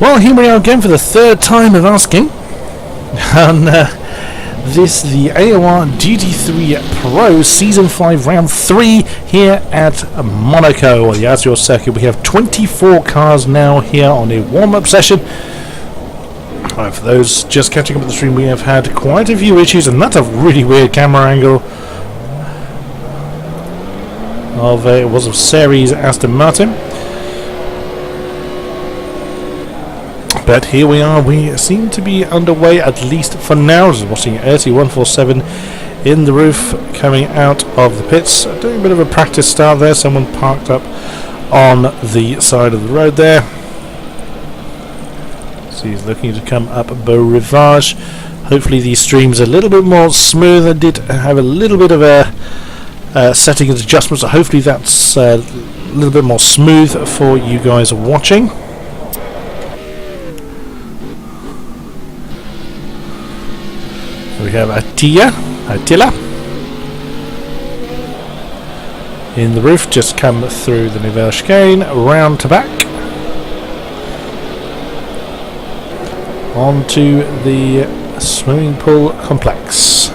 Well, here we are again for the third time of asking. And the AOR GT3 Pro Season 5 Round 3 here at Monaco, or the Azure Circuit. We have 24 cars now here on a warm-up session. For those just catching up with the stream, we have had quite a few issues, and that's a really weird camera angle of it was of Series Aston Martin. But here we are, we seem to be underway, at least for now. Just watching RT147 in the roof coming out of the pits. Doing a bit of a practice start there, someone parked up on the side of the road there. So he's looking to come up Beau Rivage. Hopefully these streams are a little bit more smooth. I did have a little bit of a setting and adjustment, so hopefully that's a little bit more smooth for you guys watching. We have Attila in the roof, just come through the Nouvelle chicane, round to back onto the swimming pool complex.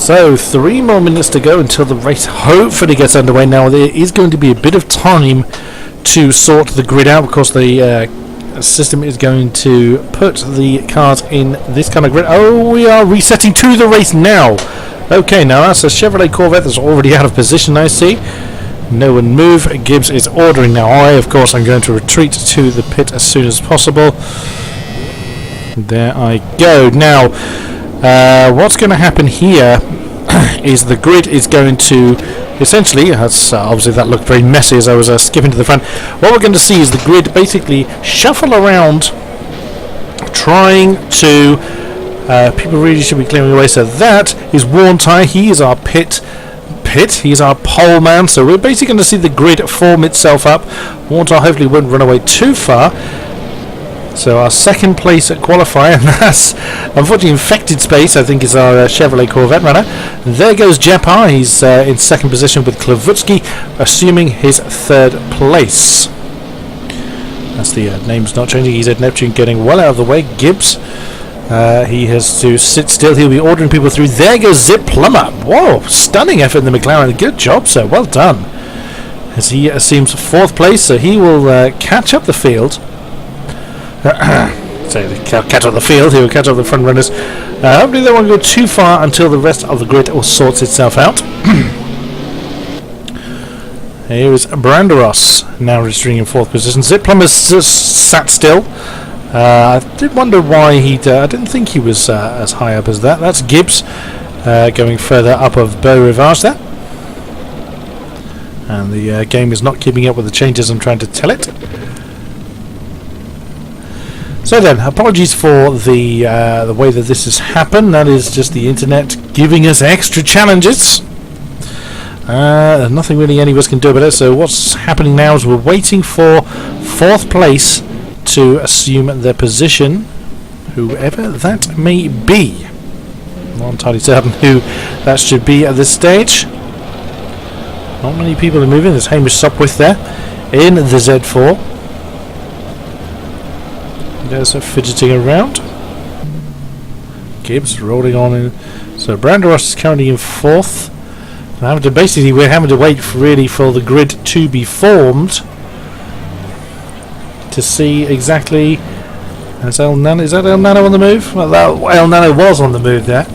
So 3 more minutes to go until the race hopefully gets underway. Now there is going to be a bit of time to sort the grid out, because the system is going to put the cars in this kind of grid. Oh, we are resetting to the race now. Okay, now that's a Chevrolet Corvette that's already out of position, I see. No one move. Gibbs is ordering now. I, of course, I'm going to retreat to the pit as soon as possible. There I go. Now, what's going to happen here is the grid is going to essentially, obviously that looked very messy as I was skipping to the front. What we're going to see is the grid basically shuffle around, trying to people really should be clearing away. So that is Worn Tyre. He is our pit. He's our pole man. So we're basically going to see the grid form itself up. Worn Tyre hopefully won't run away too far. So our second place qualifier, and that's unfortunately Infected Space, I think, is our Chevrolet Corvette runner. There goes Jepar. He's in second position with Klavutsky, assuming his third place. That's the name's not changing. He's at Neptune, getting well out of the way. Gibbs, he has to sit still. He'll be ordering people through. There goes Zip Plumber. Whoa, stunning effort in the McLaren. Good job, sir. Well done. As he assumes fourth place, so he will catch up the field. So they catch up the field, he will catch up the front runners. Hopefully they won't go too far until the rest of the grid all sorts itself out. Here is Branderos, now registering in fourth position. Zip Plumber's sat still. I did wonder why I didn't think he was as high up as that. That's Gibbs going further up of Beau Rivage there. And the game is not keeping up with the changes I'm trying to tell it. So then, apologies for the way that this has happened. That is just the internet giving us extra challenges. Nothing really any of us can do about it. So what's happening now is we're waiting for fourth place to assume their position, whoever that may be. I'm not entirely certain who that should be at this stage. Not many people are moving. There's Hamish Sopwith there in the Z4. There's a fidgeting around. Gibbs rolling on in. So Branderos is currently in fourth. We're having to wait really for the grid to be formed to see exactly. Is that El Nano on the move? Well, El Nano was on the move there.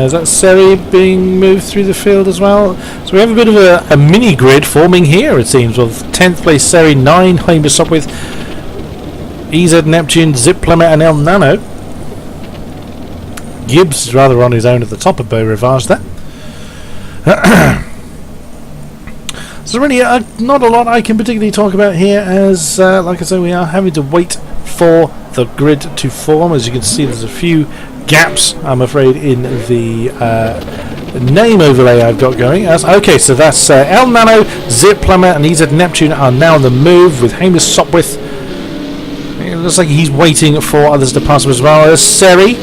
Is that Seri being moved through the field as well? So we have a bit of a mini grid forming here, it seems, with 10th place Seri, 9 Hamish Sopwith, EZ Neptune, Zip Plumber and El Nano. Gibbs is rather on his own at the top of Beau Rivage there. So really not a lot I can particularly talk about here, as like I said, we are having to wait for the grid to form. As you can see, there's a few gaps, I'm afraid, in the name overlay I've got going. Okay, so that's El Nano, Zip Plumber and EZ Neptune are now on the move, with Hamish Sopwith. It looks like he's waiting for others to pass him as well. There's Seri.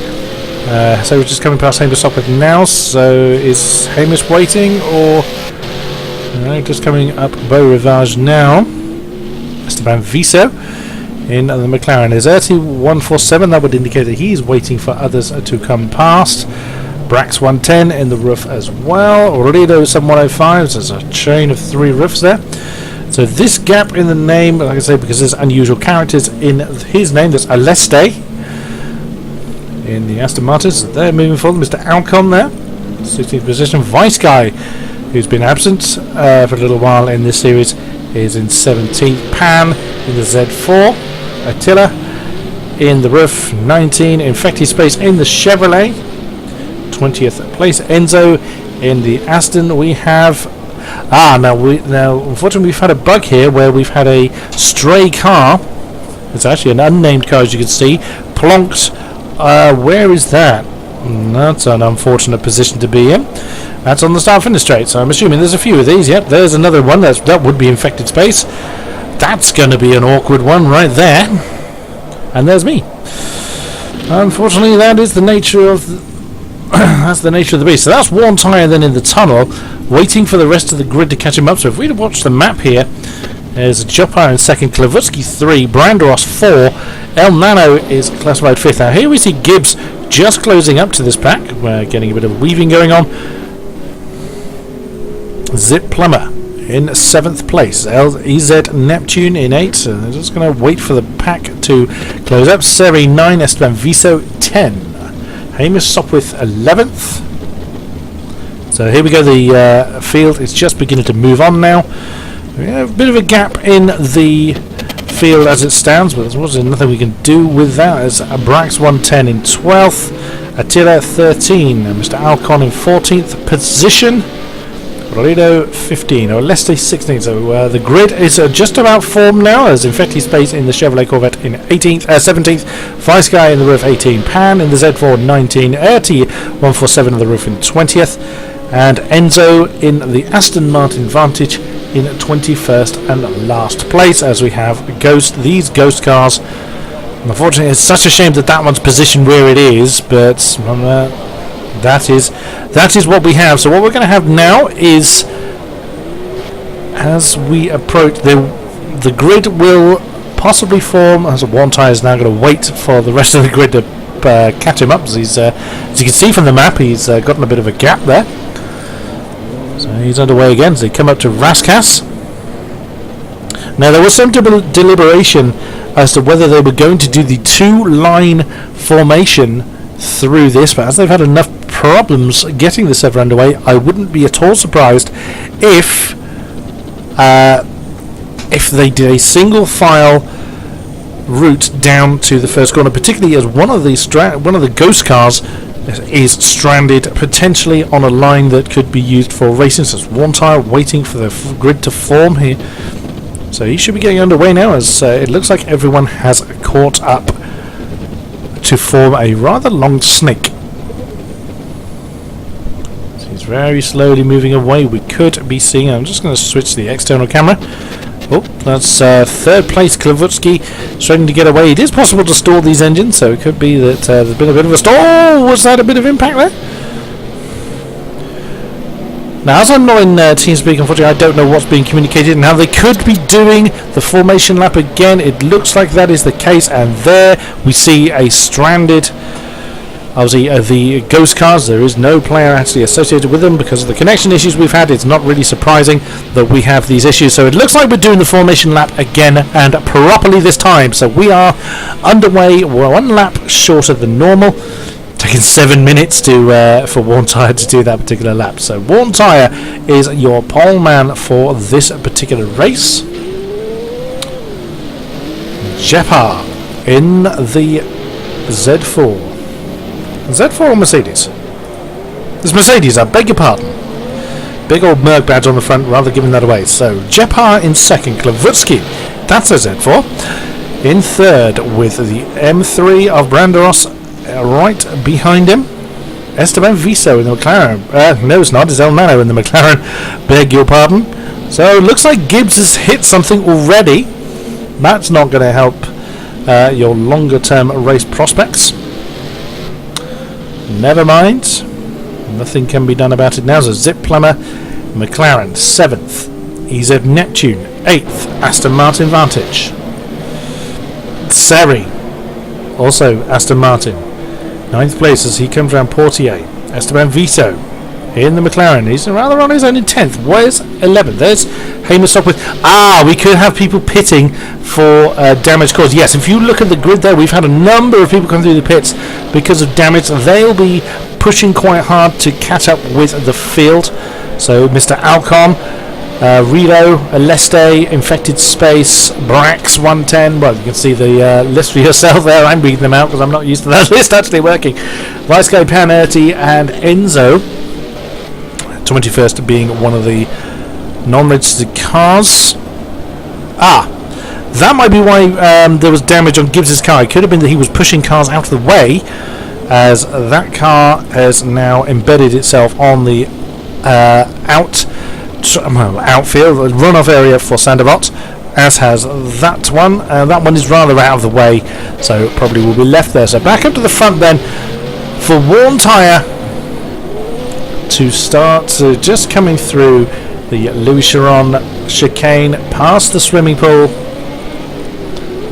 So we're just coming past Hamish Sopwith now. So is Hamish waiting, or just coming up Beau Rivage now? Esteban Viso in the McLaren. There's 147. That would indicate that he's waiting for others to come past. Brax 110 in the roof as well. Orlido 7105. So there's a chain of 3 roofs there. So this gap in the name, like I say, because there's unusual characters in his name. There's Aleste in the Aston Martins. They're moving forward. Mr. Alcon there, 16th position. Vice Guy, who's been absent for a little while in this series, is in 17th. Pan in the Z4. Attila in the roof, 19. Infected Space in the Chevrolet, 20th place. Enzo in the Aston. We have now unfortunately we've had a bug here where we've had a stray car. It's actually an unnamed car, as you can see, plonked. Where is that? That's an unfortunate position to be in. That's on the start-finish straight, so I'm assuming there's a few of these. Yep, there's another one. That would be Infected Space. That's going to be an awkward one right there. And there's me. Unfortunately, that is the nature of that's the nature of the beast. So that's one tyre then in the tunnel, waiting for the rest of the grid to catch him up. So if we'd watch the map here, there's Jopar in second, Klavutsky 3, Brandoros 4, El Nano is classified 5th. Now here we see Gibbs just closing up to this pack. We're getting a bit of weaving going on. Zip Plumber in 7th place. EZ Neptune in 8th. So they're just going to wait for the pack to close up. Seri 9, Esteban Viso 10. Hamish Sopwith 11th. So here we go. The field is just beginning to move on now. We have a bit of a gap in the field as it stands, but there's nothing we can do with that. As Brax 110 in 12th, Attila 13, and Mr. Alcon in 14th position, Rolido 15, or Leste 16. So the grid is just about formed now. There's Infected Space in the Chevrolet Corvette in 17th, Vice Guy in the roof 18, Pan in the Z4 19, Erti 147 in the roof in 20th, and Enzo in the Aston Martin Vantage in 21st and last place, as we have these ghost cars. Unfortunately, it's such a shame that one's positioned where it is, but that is what we have. So what we're going to have now is, as we approach, the grid will possibly form. As one tyre is now going to wait for the rest of the grid to catch him up. As you can see from the map, he's gotten a bit of a gap there. So he's underway again as they come up to Raskas. Now there was some deliberation as to whether they were going to do the 2-line formation through this, but as they've had enough problems getting this ever underway, I wouldn't be at all surprised if they did a single file route down to the first corner, particularly as one of the ghost cars is stranded potentially on a line that could be used for racing. So it's one tyre waiting for the grid to form here. So he should be getting underway now, as it looks like everyone has caught up to form a rather long snake. So he's very slowly moving away. We could be seeing, I'm just going to switch the external camera. Oh, that's 3rd place Klavutsky struggling to get away. It is possible to stall these engines, so it could be that there's been a bit of a stall. Oh, was that a bit of impact there? Now, as I'm not in TeamSpeak, unfortunately, I don't know what's being communicated. Now, they could be doing the formation lap again. It looks like that is the case, and there we see a stranded, obviously, the ghost cars. There is no player actually associated with them because of the connection issues we've had. It's not really surprising that we have these issues. So it looks like we're doing the formation lap again, and properly this time. So we are underway. We're 1 lap shorter than normal. Taking 7 minutes for Worn Tyre to do that particular lap. So Worn Tyre is your pole man for this particular race. Jepar in the Z4. Z4 or Mercedes? It's Mercedes, I beg your pardon. Big old Merc badge on the front, rather giving that away. So Jepar in second, Klavutsky, that's a Z4. In third with the M3 of Brandoros right behind him. Esteban Viso in the McLaren. No, it's not. It's El Nano in the McLaren. Beg your pardon. So it looks like Gibbs has hit something already. That's not going to help your longer term race prospects. Never mind. Nothing can be done about it now. So Zip Plumber, McLaren 7th EZ Neptune. 8th, Aston Martin Vantage. Seri, also Aston Martin. 9th place as he comes around Portier. Esteban Vito in the McLaren. He's rather on his own in 10th. Where's 11th? There's Hamish Sopwith. We could have people pitting for damage caused. Yes, if you look at the grid there, we've had a number of people come through the pits because of damage. They'll be pushing quite hard to catch up with the field. So Mr. Alcon, Rilo, Aleste, Infected Space, Brax 110. Well, you can see the list for yourself there. I'm reading them out because I'm not used to that list actually working. Vicesky, Panerti, and Enzo. 21st being one of the non-registered cars. That might be why there was damage on Gibbs's car. It could have been that he was pushing cars out of the way, as that car has now embedded itself on the outfield, runoff area for Sandevot, as has that one. That one is rather out of the way, so probably will be left there. So back up to the front then for Worn Tyre to start just coming through the Louis Chiron chicane past the swimming pool,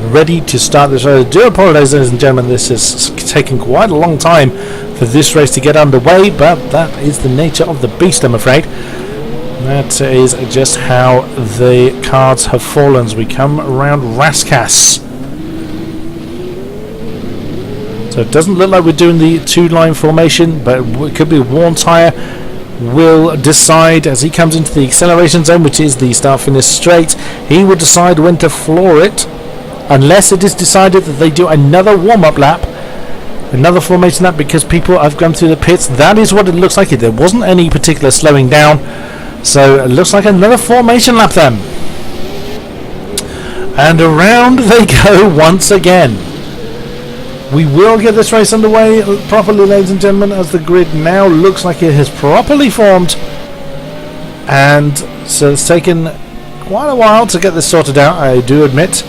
ready to start this race. I do apologise, ladies and gentlemen, this has taken quite a long time for this race to get underway, but that is the nature of the beast, I'm afraid. That is just how the cards have fallen as we come around Rascasse. So it doesn't look like we're doing the two-line formation, but it could be Worn Tyre will decide as he comes into the acceleration zone, which is the start-finish straight. He will decide when to floor it, unless it is decided that they do another warm-up lap, another formation lap, because people have gone through the pits. That is what it looks like. There wasn't any particular slowing down, so it looks like another formation lap then. And around they go once again. We will get this race underway properly, ladies and gentlemen, as the grid now looks like it has properly formed. And so it's taken quite a while to get this sorted out, I do admit.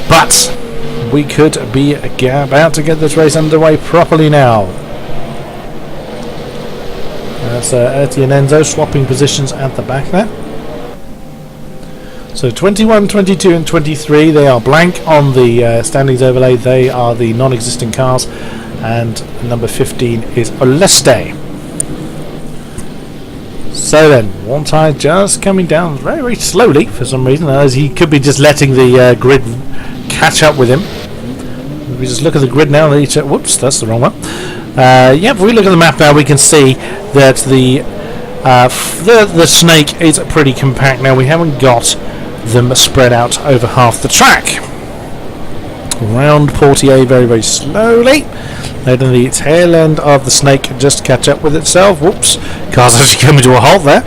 But we could be about to get this race underway properly now. That's Erti and Enzo swapping positions at the back there. So 21, 22 and 23, they are blank on the standings overlay. They are the non-existing cars. And number 15 is Oleste. So then, Worn Tyre just coming down very, very slowly for some reason, as he could be just letting the grid catch up with him. If we just look at the grid now, whoops, that's the wrong one. If we look at the map now, we can see that the snake is pretty compact now. We haven't got them spread out over half the track. Round Portier very, very slowly. Letting the tail end of the snake just catch up with itself. Whoops, car's actually coming to a halt there.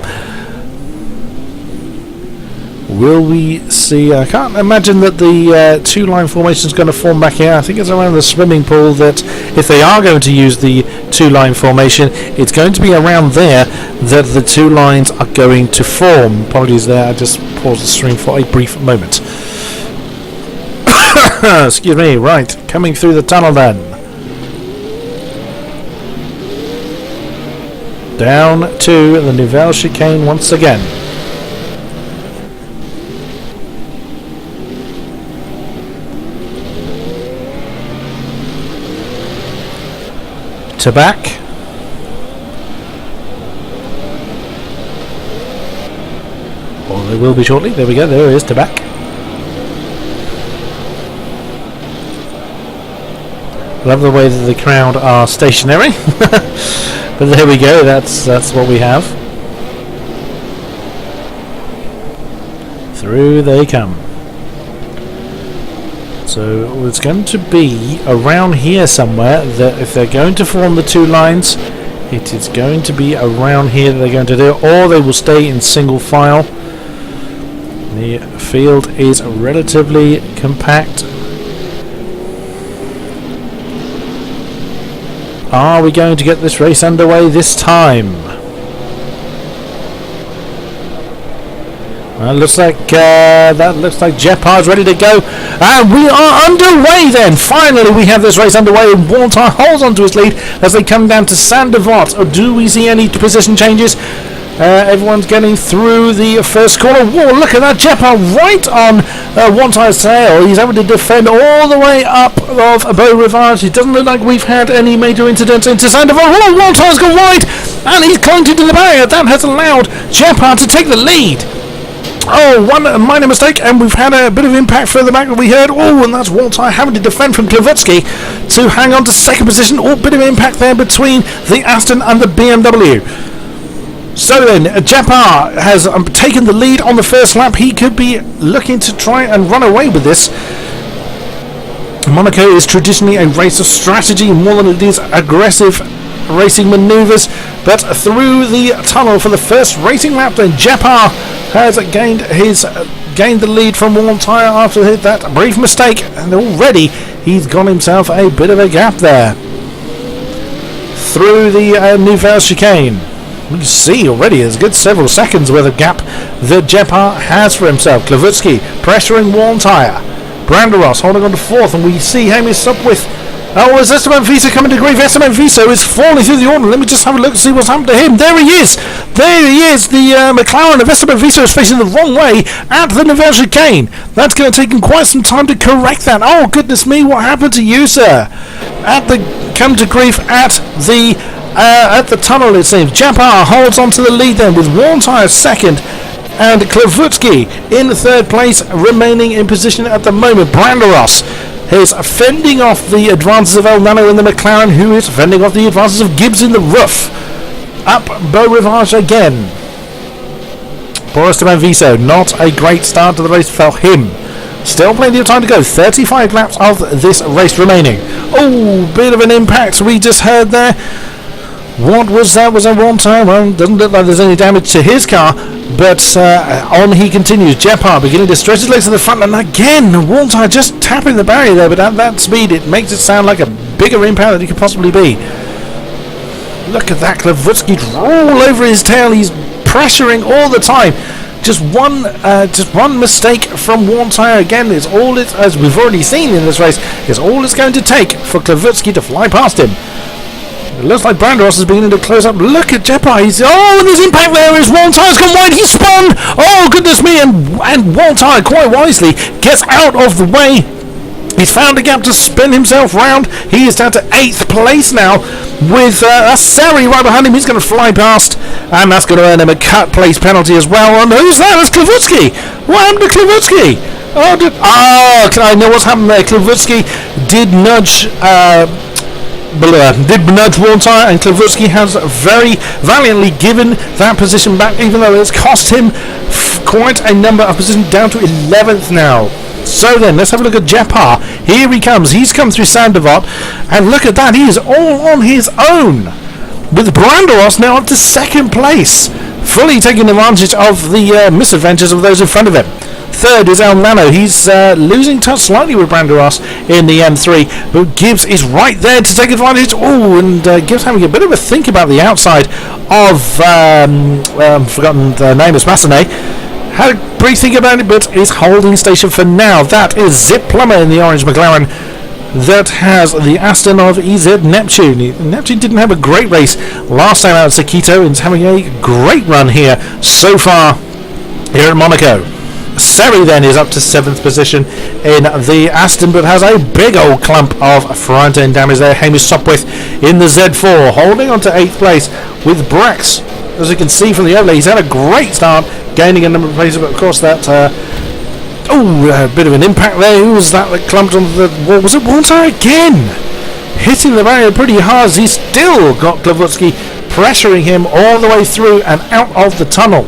Will we see? I can't imagine that the two-line formation is going to form back here. I think it's around the swimming pool that if they are going to use the two-line formation, it's going to be around there that the two lines are going to form. Apologies there, I just paused the stream for a brief moment. Excuse me, right, coming through the tunnel then. Down to the Nouvelle chicane once again. To back. Or they will be shortly. There we go, there it is, to back. Love the way that the crowd are stationary. But there we go, that's what we have. Through they come. So it's going to be around here somewhere that if they're going to form the two lines, it is going to be around here that they're going to do it, or they will stay in single file. The field is relatively compact. Are we going to get this race underway this time? Looks like Jeopard's ready to go, and we are underway. Then finally, we have this race underway, and Worn Tyre holds on to his lead as they come down to Sandevot. Or do we see any position changes? Everyone's getting through the first corner. Whoa, look at that. Jepar right on one tire's tail. He's having to defend all the way up of Beau Rivage. It doesn't look like we've had any major incidents into Sandoval. Oh, one tire's gone wide, and he's climbed into the barrier. That has allowed Jepar to take the lead. Oh, one minor mistake, and we've had a bit of impact further back that we heard. Oh, and that's Walter having to defend from Klavotsky to hang on to second position. Oh, bit of impact there between the Aston and the BMW. So then, Jepar has taken the lead on the first lap. He could be looking to try and run away with this. Monaco is traditionally a race of strategy more than it is aggressive racing manoeuvres, but through the tunnel for the first racing lap, then Jepar has gained the lead from one tyre after that brief mistake, and already he's got himself a bit of a gap there through the Nouvelle chicane. You can see already there's a good several seconds worth of gap that Jepar has for himself. Klavotsky pressuring one tyre, Branderos holding on to fourth, and we see Hamish Sopwith. Oh, is Esteban Viso coming to grief? Esteban Viso is falling through the order. Let me just have a look and see what's happened to him. There he is. There he is. The McLaren of Esteban Viso is facing the wrong way at the Nouvelle chicane. That's going to take him quite some time to correct that. Oh, goodness me, what happened to you, sir? Come to grief at the tunnel, it seems. Jepar holds on to the lead then with one tyre second, and Klavotsky in third place, remaining in position at the moment. Branderos is fending off the advances of El Nano in the McLaren, who is fending off the advances of Gibbs in the roof. Up Beau Rivage again. Poor Esteban Viso, not a great start to the race for him. Still plenty of time to go. 35 laps of this race remaining. Oh, bit of an impact we just heard there. What was that? Was that one time? Well, doesn't look like there's any damage to his car, but on he continues. Jepar beginning to stretch his legs to the front, and again, Walter just tapping the barrier there, but at that speed it makes it sound like a bigger impact than it could possibly be. Look at that, Klavotsky all over his tail. He's pressuring all the time. Just one mistake from one tyre again is all it, as we've already seen in this race, is all it's going to take for Klavotsky to fly past him. It looks like Branderos is beginning to close up. Look at Jepar. And there's impact there. His one tyre's gone wide. He spun. Oh, goodness me. And one tyre, quite wisely, gets out of the way. He's found a gap to spin himself round. He is down to 8th place now with Sari right behind him. He's going to fly past, and that's going to earn him a cut place penalty as well. And who's that? That's Klavotsky. What happened to Klavotsky? I know what's happened there. Klavotsky did nudge one tyre, and Klavotsky has very valiantly given that position back, even though it's cost him quite a number of positions, down to 11th now. So then, let's have a look at Jepar. Here he comes. He's come through Sandevot, and look at that. He is all on his own, with Branderos now up to 2nd place, fully taking advantage of the misadventures of those in front of him. Third is El Nano. He's losing touch slightly with Branderos in the M3, but Gibbs is right there to take advantage. Oh, and Gibbs having a bit of a think about the outside of forgotten the name is Massenet. Had a brief think about it, but is holding station for now. That is Zip Plummer in the orange McLaren that has the Aston of EZ Neptune. Neptune didn't have a great race last time out at Sakito, and is having a great run here so far here at Monaco. Seri then is up to 7th position in the Aston, but has a big old clump of front end damage there. Hamish Sopwith in the Z4 holding on to 8th place with Brax. As you can see from the overlay, he's had a great start, gaining a number of places, but of course that a bit of an impact there. Who was that clumped onto the wall? Was it Walter again? Hitting the barrier pretty hard. He's still got Klavotsky pressuring him all the way through and out of the tunnel.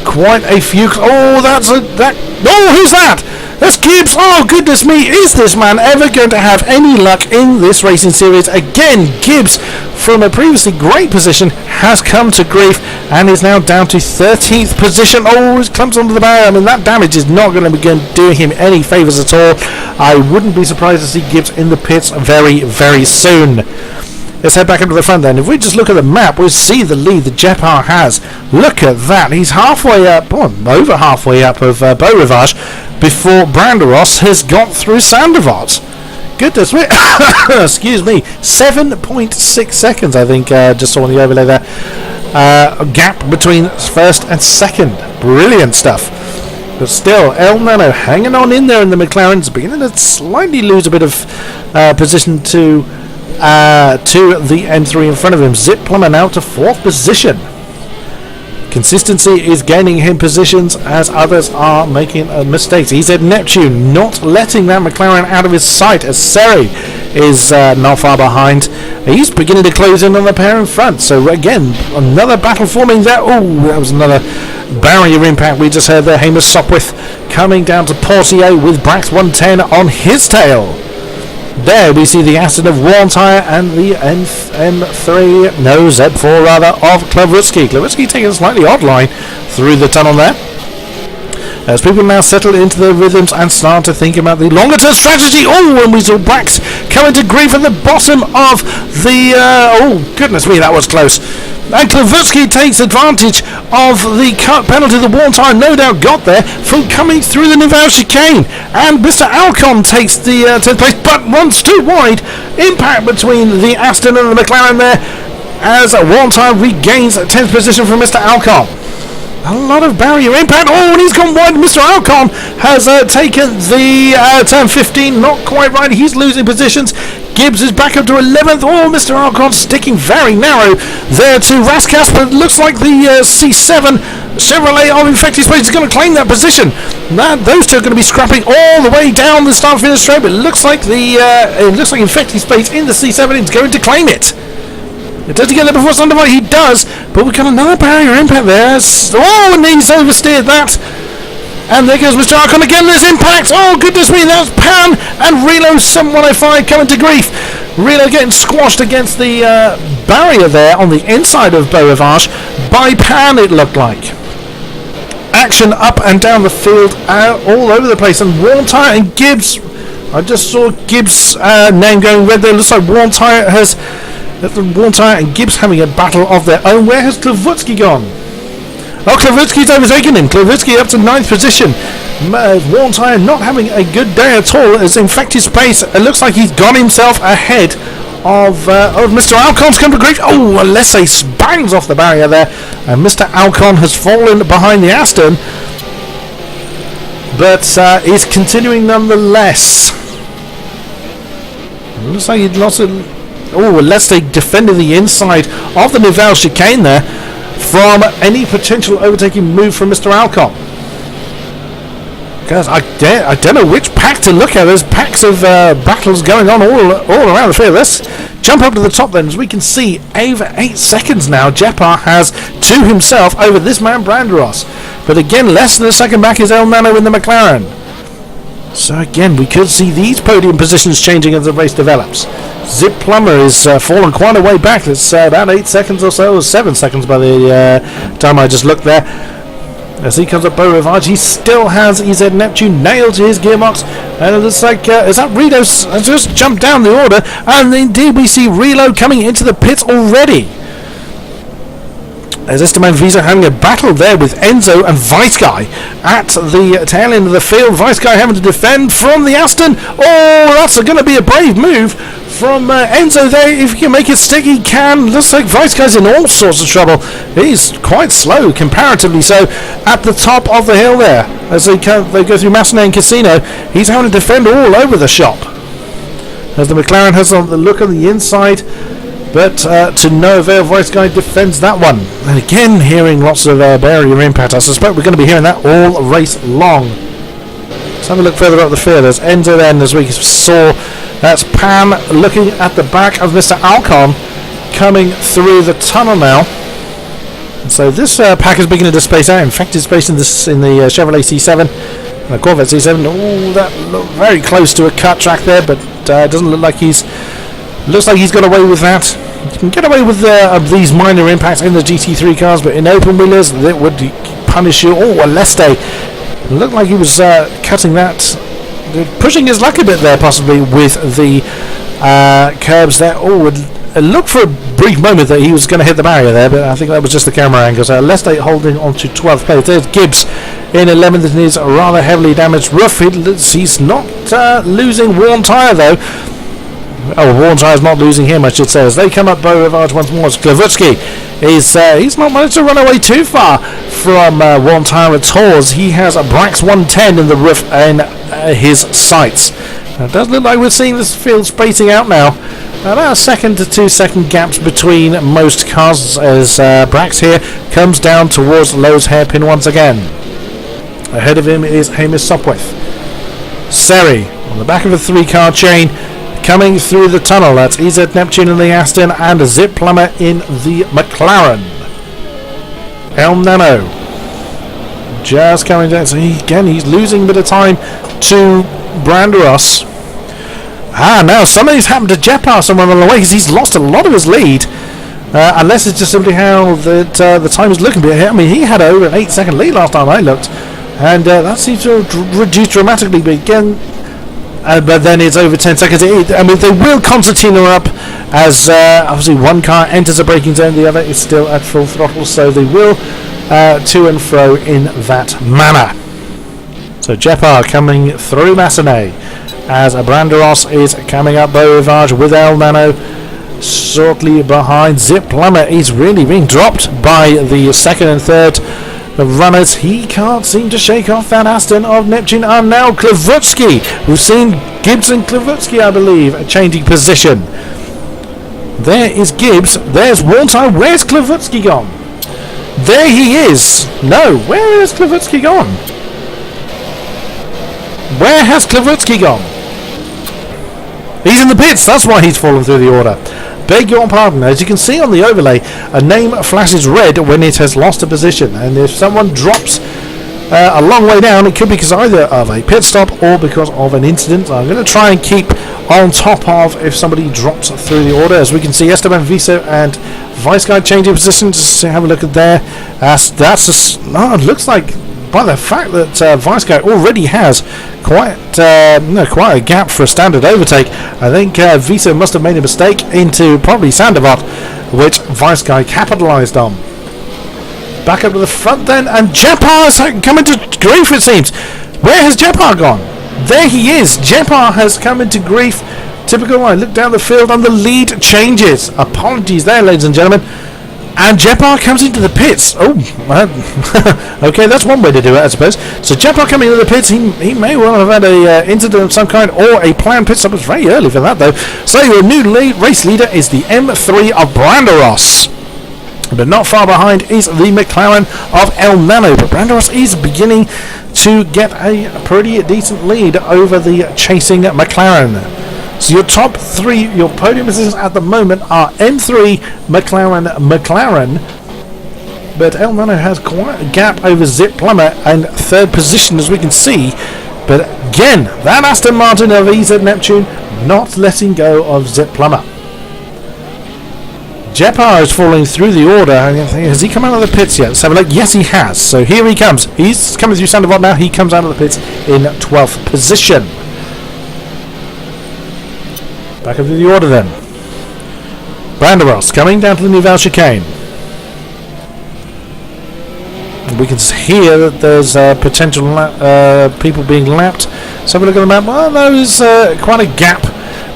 Quite a few. Oh, who's that? That's Gibbs. Oh, goodness me. Is this man ever going to have any luck in this racing series? Again, Gibbs, from a previously great position, has come to grief and is now down to 13th position. Oh, he clumps onto the barrier. I mean, that damage is not going to be doing him any favours at all. I wouldn't be surprised to see Gibbs in the pits very, very soon. Let's head back up to the front then. If we just look at the map, we'll see the lead that Jepar has. Look at that. He's halfway up, over halfway up of Beau Rivage before Branderos has got through Sandevot. Goodness me. Excuse me. 7.6 seconds, I think, just saw on the overlay there. gap between first and second. Brilliant stuff. But still, El Nano hanging on in there in the McLaren's, beginning to slightly lose a bit of position to the M3 in front of him. Zip Plumber now to 4th position. Consistency is gaining him positions as others are making mistakes. He's at Neptune, not letting that McLaren out of his sight, as Seri is not far behind. He's beginning to close in on the pair in front. So again, another battle forming there. Oh, that was another barrier impact we just heard there. Hamish Sopwith coming down to Portier with Brax 110 on his tail. There we see the Aston of Warntire and the Z4 rather, of Klavutski. Klavutski taking a slightly odd line through the tunnel there. As people now settle into their rhythms and start to think about the longer term strategy. Oh, and we saw Brax coming to grief at the bottom of the... oh, goodness me, that was close. And Klavutski takes advantage of the cut penalty the Warntire no doubt got there from coming through the Nivelle chicane. And Mr. Alcon takes the 10th place, but runs too wide. Impact between the Aston and the McLaren there as Warntire regains 10th position from Mr. Alcon. A lot of barrier impact. Oh, and he's gone wide. Mr. Alcon has taken the turn 15. Not quite right. He's losing positions. Gibbs is back up to 11th. Oh, Mr. Alcon sticking very narrow there to Raskas, but it looks like the C7 Chevrolet of Infected Space is going to claim that position. Those two are going to be scrapping all the way down the start-finish straight, but it looks like Infected Space in the C7 is going to claim it. It does get there before Thunderbolt, he does, but we've got another barrier impact there. Oh, and he's oversteered that. And there goes Mr. Alcon again, there's impact. Oh, goodness me, that's Pan and Relo 705 coming to grief. Relo getting squashed against the barrier there on the inside of Beaurivage by Pan, it looked like. Action up and down the field, all over the place. And Warntire and Gibbs, I just saw Gibbs' name going red there. Looks like Warntire and Gibbs having a battle of their own. Where has Klavutski gone? Oh, Klavutski's overtaken him. Klavutski up to 9th position. Warntire not having a good day at all as Infected Space. It looks like he's got himself ahead of Mr. Alcon's come to grief. Oh, Alessi bangs off the barrier there. And Mr. Alcon has fallen behind the Aston. But is continuing nonetheless. It looks like he'd lost it. Oh, unless they defended the inside of the Nivelle chicane there from any potential overtaking move from Mr. Alcon. Guys, I don't know which pack to look at. There's packs of battles going on all around the field. Let's jump up to the top then. As we can see, over 8 seconds now, Jepar has to himself over this man Branderos. But again, less than a second back is El Nano in the McLaren. So again, we could see these podium positions changing as the race develops. Zip Plumber is fallen quite a way back. It's about 8 seconds or so, or 7 seconds by the time I just looked there. As he comes up Beaurivage, he still has EZ Neptune nailed to his gearbox. And it looks like, is that Relo? Just jumped down the order. And indeed, we see Relo coming into the pits already. As Esteban Visa having a battle there with Enzo and Vice Guy at the tail end of the field. Vice Guy having to defend from the Aston. Oh, that's going to be a brave move from Enzo there. If he can make it stick, he can. Looks like Vice Guy's in all sorts of trouble. He's quite slow, comparatively so, at the top of the hill there. As they go through Massenet and Casino, he's having to defend all over the shop. As the McLaren has the look on the inside. But to no avail, Vice Guy defends that one. And again, hearing lots of barrier impact. I suspect we're going to be hearing that all race long. Let's have a look further up the field. There's Enzo then, as we saw. That's Pam looking at the back of Mr. Alcon coming through the tunnel now. And so this pack is beginning to space out. Infected Space in the Chevrolet C7. The Corvette C7. Oh, that looked very close to a cut track there, but it doesn't look like he's... Looks like he's got away with that. You can get away with these minor impacts in the GT3 cars, but in open wheelers, that would punish you. Oh, Aleste. Looked like he was cutting that, pushing his luck a bit there, possibly, with the curbs there. Oh, it looked for a brief moment that he was going to hit the barrier there, but I think that was just the camera angle. So Aleste holding on to 12th place. There's Gibbs in 11th, and is rather heavily damaged roof. He's not losing Warntire, though. Warntire's not losing him, I should say, as they come up Beau Rivage once more. Klavotsky is he's not managed to run away too far from Warntire at all, as he has a Brax 110 in the roof in his sights. It does look like we're seeing this field spacing out now. About a 1 to 2 second gaps between most cars as Brax here comes down towards Lowe's hairpin once again. Ahead of him is Hamish Sopwith. Seri on the back of a 3-car chain coming through the tunnel. That's EZ Neptune in the Aston and Zip Plumber in the McLaren. El Nano just coming down. So he's losing a bit of time to Branderos. Now something's happened to Jepar somewhere along the way, because he's lost a lot of his lead. Unless it's just simply how the time is looking. I mean, he had over an 8-second lead last time I looked, and that seems to have reduced dramatically. But again, but then it's over 10 seconds. I mean, they will concertina up as obviously one car enters a braking zone, the other is still at full throttle, so they will to and fro in that manner. So Jepar coming through Massenet, as Branderos is coming up Beau Rivage with El Nano shortly behind. Zip Plumber is really being dropped by the second and third runners. He can't seem to shake off that Aston of Neptune. And now Klavotsky. We've seen Gibbs and Klavotsky, I believe, changing position. There is Gibbs. There's Warntire. Where's Klavotsky gone? There he is. No, where has Klavotsky gone? Where has Klavotsky gone? He's in the pits, that's why he's fallen through the order. Beg your pardon. As you can see on the overlay, a name flashes red when it has lost a position, and if someone drops a long way down, it could be because either of a pit stop or because of an incident. I'm going to try and keep on top of if somebody drops through the order. As we can see, Esteban Viso and Vice Guy changing positions. Just have a look at there. It looks like, by the fact that Vice Guy already has quite a gap for a standard overtake, I think Viso must have made a mistake into probably Sandoval, which Vice Guy capitalised on. Back up to the front then, and Jepar has come into grief, it seems. Where has Jepar gone? There he is. Jepar has come into grief. Typical. I look down the field and the lead changes. Apologies there, ladies and gentlemen. And Jepar comes into the pits. Okay, that's one way to do it, I suppose. So Jepar coming into the pits, he may well have had a incident of some kind or a planned pit stop. It's very early for that, though. So your new race leader is the M3 of Branderos. But not far behind is the McLaren of El Nano. But Branderos is beginning to get a pretty decent lead over the chasing McLaren. So your top three, your podium positions at the moment are M3, McLaren, but El Nano has quite a gap over Zip Plumber and third position, as we can see. But again, that Aston Martin of EZ Neptune not letting go of Zip Plumber. Jepar is falling through the order. Has he come out of the pits yet? Let's have a look. Yes, he has. So here he comes. He's coming through Sandoval now. He comes out of the pits in 12th position. Back up to the order then. Branderos coming down to the Nouvelle chicane. We can hear that there's potential people being lapped. Let's have a look at the map. Well, there is quite a gap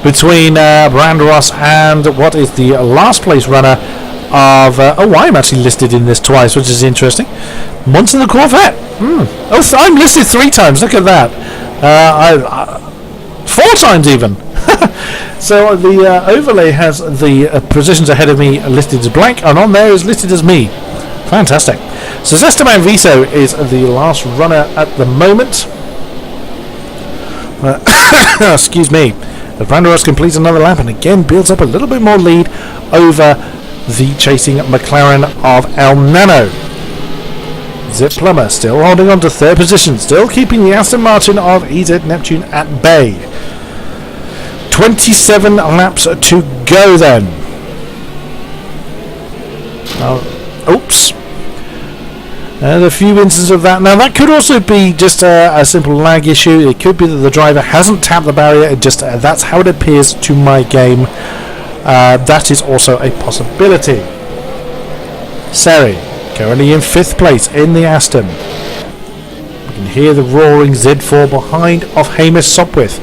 between Branderos and what is the last place runner of... I'm actually listed in this twice, which is interesting. Munson the Corvette. I'm listed 3 times. Look at that. 4 times even. So the overlay has the positions ahead of me listed as blank, and on there is listed as me. Fantastic. So Esteban Viso is the last runner at the moment. Excuse me. The Branderos completes another lap and again builds up a little bit more lead over the chasing McLaren of El Nano. Zip Plumber still holding on to third position, still keeping the Aston Martin of EZ Neptune at bay. 27 laps to go then. Oops. And a few instances of that. Now that could also be just a simple lag issue. It could be that the driver hasn't tapped the barrier. It just that's how it appears to my game. That is also a possibility. Seri currently in 5th place in the Aston. We can hear the roaring Z4 behind of Hamish Sopwith.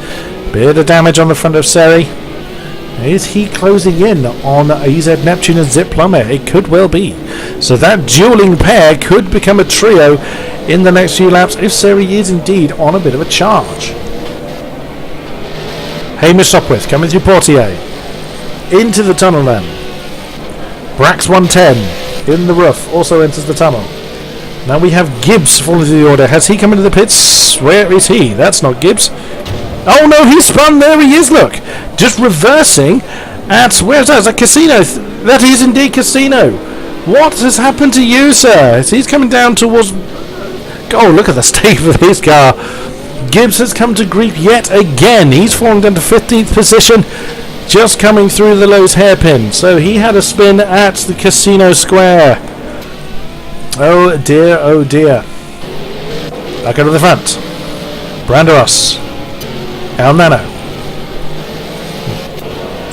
Bit of damage on the front of Seri. Is he closing in on EZ Neptune and Zip Plumber? It could well be. So that dueling pair could become a trio in the next few laps if Seri is indeed on a bit of a charge. Hamish Sopwith coming through Portier. Into the tunnel then. Brax 110 in the roof also enters the tunnel. Now we have Gibbs falling to the order. Has he come into the pits? Where is he? That's not Gibbs. Oh no, he spun. There he is, look. Just reversing at, where's that? Is that Casino? That is indeed Casino. What has happened to you, sir? He's coming down towards... Oh, look at the state of his car. Gibbs has come to grief yet again. He's fallen down to 15th position, just coming through the Lowe's hairpin. So he had a spin at the Casino Square. Oh dear, oh dear. Back over the front. Branderos. El Nano.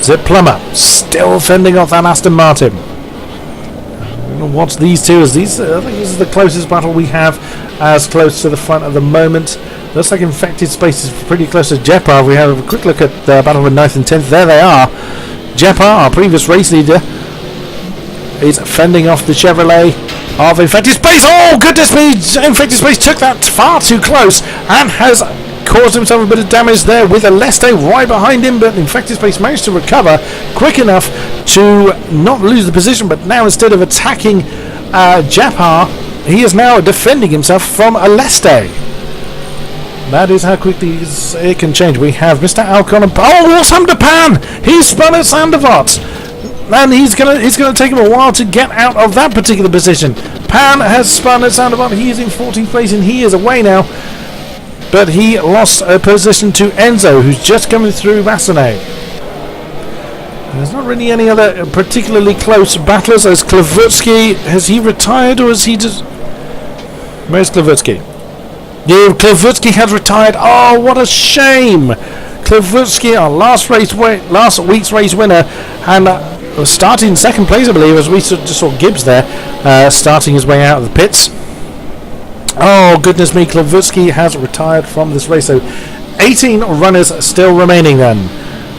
Zip Plumber. Still fending off that Aston Martin. What's these two? I think this is the closest battle we have, as close to the front at the moment. Looks like Infected Space is pretty close to Jepar. We have a quick look at the battle with 9th and 10th. There they are. Jepar, our previous race leader, is fending off the Chevrolet of Infected Space. Oh, goodness me! Infected Space took that far too close and has caused himself a bit of damage there with a Leste right behind him, but Infected Space managed to recover quick enough to not lose the position, but now instead of attacking Jepar, he is now defending himself from a Leste. That is how quickly it can change. We have Mr. Alcon and... Oh, what's happened to Pan? He's spun at Sandervot. And it's gonna take him a while to get out of that particular position. Pan has spun at Sandervot. He is in 14th place and he is away now. But he lost a position to Enzo, who's just coming through Massenet. There's not really any other particularly close battlers. As Klavutsky, has he retired or is he just... Where's Klavutsky? Yeah, Klavutsky has retired. Oh, what a shame! Klavutsky, our last week's race winner, and starting second place, I believe, as we just saw Gibbs there, starting his way out of the pits. Oh, goodness me, Klavutsky has retired from this race. So 18 runners still remaining then.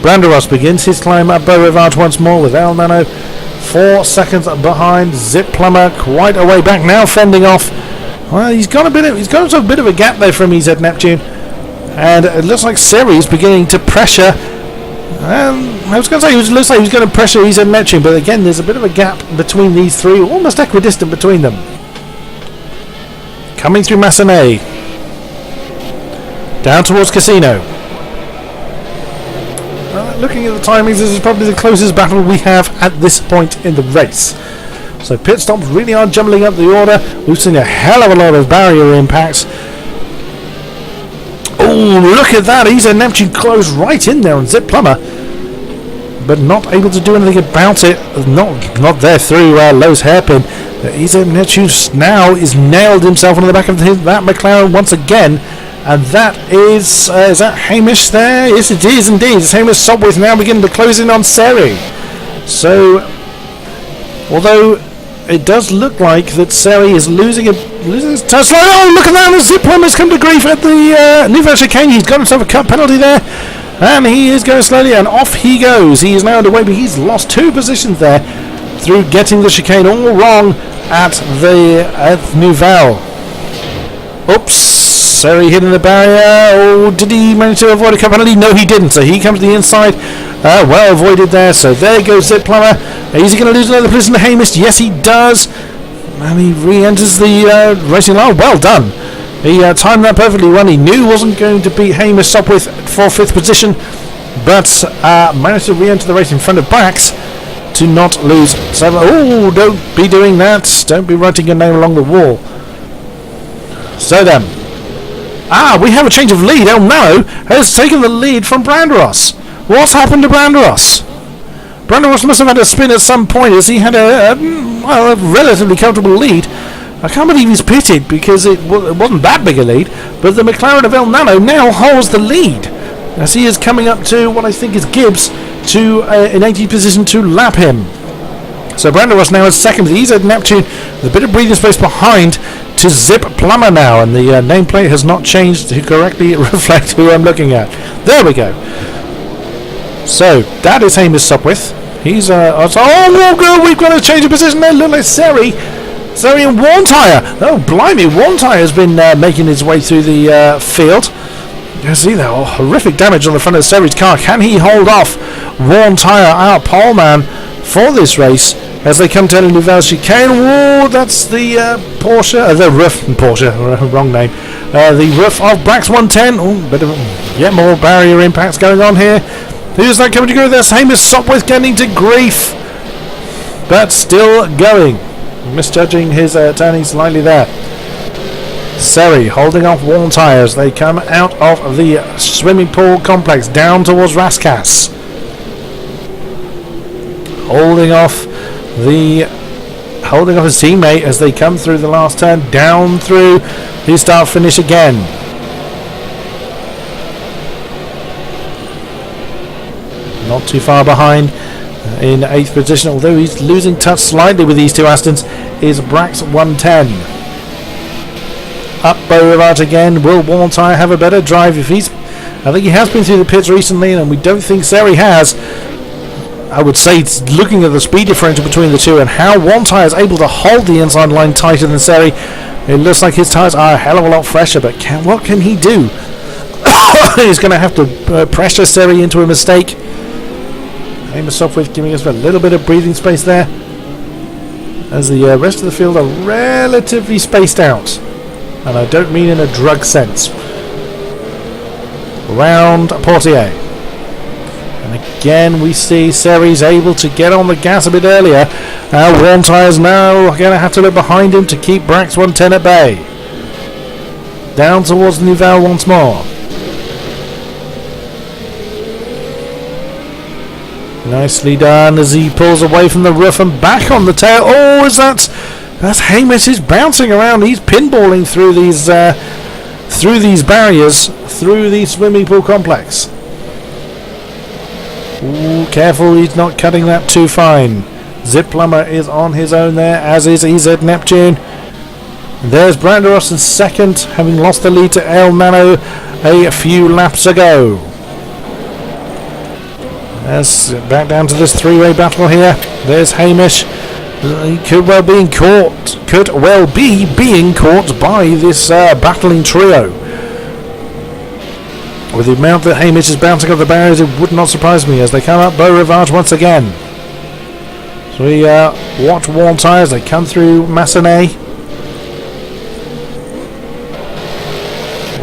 Branderos begins his climb up Beauregard once more with El Nano 4 seconds behind. Zip Plumber quite a way back now, fending off. Well, he's got himself a bit of a gap there from EZ Neptune, and it looks like Siri's beginning to pressure. I was going to say it looks like he was going to pressure EZ Neptune, but again, there's a bit of a gap between these three, almost equidistant between them. Coming through Massenet, down towards Casino. Looking at the timings, this is probably the closest battle we have at this point in the race. So pit stops really are jumbling up the order. We've seen a hell of a lot of barrier impacts. Oh, look at that! EZ Neptune closed right in there on Zip Plumber, but not able to do anything about it. Not there through Lowe's hairpin. EZ Neptune now is nailed himself on the back of that McLaren once again. And that is that Hamish there? Yes, it is indeed. It's Hamish Sopwith now beginning to close in on Seri. So, although it does look like that Seri is losing his Tesla. Oh, look at that! The Zip Plumber's come to grief at the Nouvelle Chicane. He's got himself a cut penalty there, and he is going slowly, and off he goes. He is now underway, but he's lost 2 positions there through getting the chicane all wrong at the Nouvelle. Oops, Seri hitting the barrier. Oh, did he manage to avoid a cut penalty? No, he didn't. So he comes to the inside. Well avoided there. So there goes Zip Plumber. Is he going to lose another position to Hamish? Yes, he does. And he re-enters the racing line. Well done. He timed that perfectly well. He knew he wasn't going to beat Hamish Sopwith for 5th position, but managed to re-enter the race in front of Brax to not lose. So, oh, don't be doing that. Don't be writing your name along the wall. So then, we have a change of lead. El Nano has taken the lead from Branderos. What's happened to Branderos? Branderos must have had a spin at some point, as he had a relatively comfortable lead. I can't believe he's pitted, because it wasn't that big a lead, but the McLaren of El Nano now holds the lead, as he is coming up to what I think is Gibbs to in 18th position to lap him. So Branderos now is second with EZ Neptune, with a bit of breathing space behind to Zip Plumber now, and the nameplate has not changed to correctly reflect who I'm looking at. There we go. So that is Hamish Sopwith. He's we've got to change of position there. Look like Seri and Warntire. Oh blimey, Warntire has been making his way through the field. You see that horrific damage on the front of Seri's car. Can he hold off Warntire, our poleman, for this race as they come down the Nouvelle Chicane? Whoa, that's the Porsche, the roof, Porsche, wrong name. The roof of Brax 110. Oh, bit of yet more barrier impacts going on here. Who's that coming to go? That's Hamish Sopwith getting to grief, but still going. Misjudging his turning slightly there. Seri holding off Warntire as they come out of the swimming pool complex down towards Raskas. Holding off his teammate as they come through the last turn, down through the start finish again. Not too far behind in 8th position, although he's losing touch slightly with these two Astons, is Brax 110. Up Beauregard again. Will Warntire have a better drive? I think he has been through the pits recently, and we don't think Seri has. I would say it's looking at the speed differential between the two and how Warntire is able to hold the inside line tighter than Seri. It looks like his tyres are a hell of a lot fresher, but what can he do? He's going to have to pressure Seri into a mistake. Hamish Sopwith giving us a little bit of breathing space there, as the rest of the field are relatively spaced out, and I don't mean in a drug sense. Round Portier, and again we see Seri's able to get on the gas a bit earlier. Warntire's now going to have to look behind him to keep Brax 110 at bay. Down towards the Nouvelle once more. Nicely done as he pulls away from the roof and back on the tail. Oh, that's Hamish. He's bouncing around. He's pinballing through these barriers, through the swimming pool complex. Ooh, careful, he's not cutting that too fine. Zip Plumber is on his own there, as is EZ Neptune. There's Branderos in second, having lost the lead to El Nano a few laps ago. As back down to this three-way battle here. There's Hamish. He could well be being caught by this battling trio. With the amount that Hamish is bouncing off the barriers, it would not surprise me as they come up Beau Rivage once again. So we watch Warntire as they come through Massenet.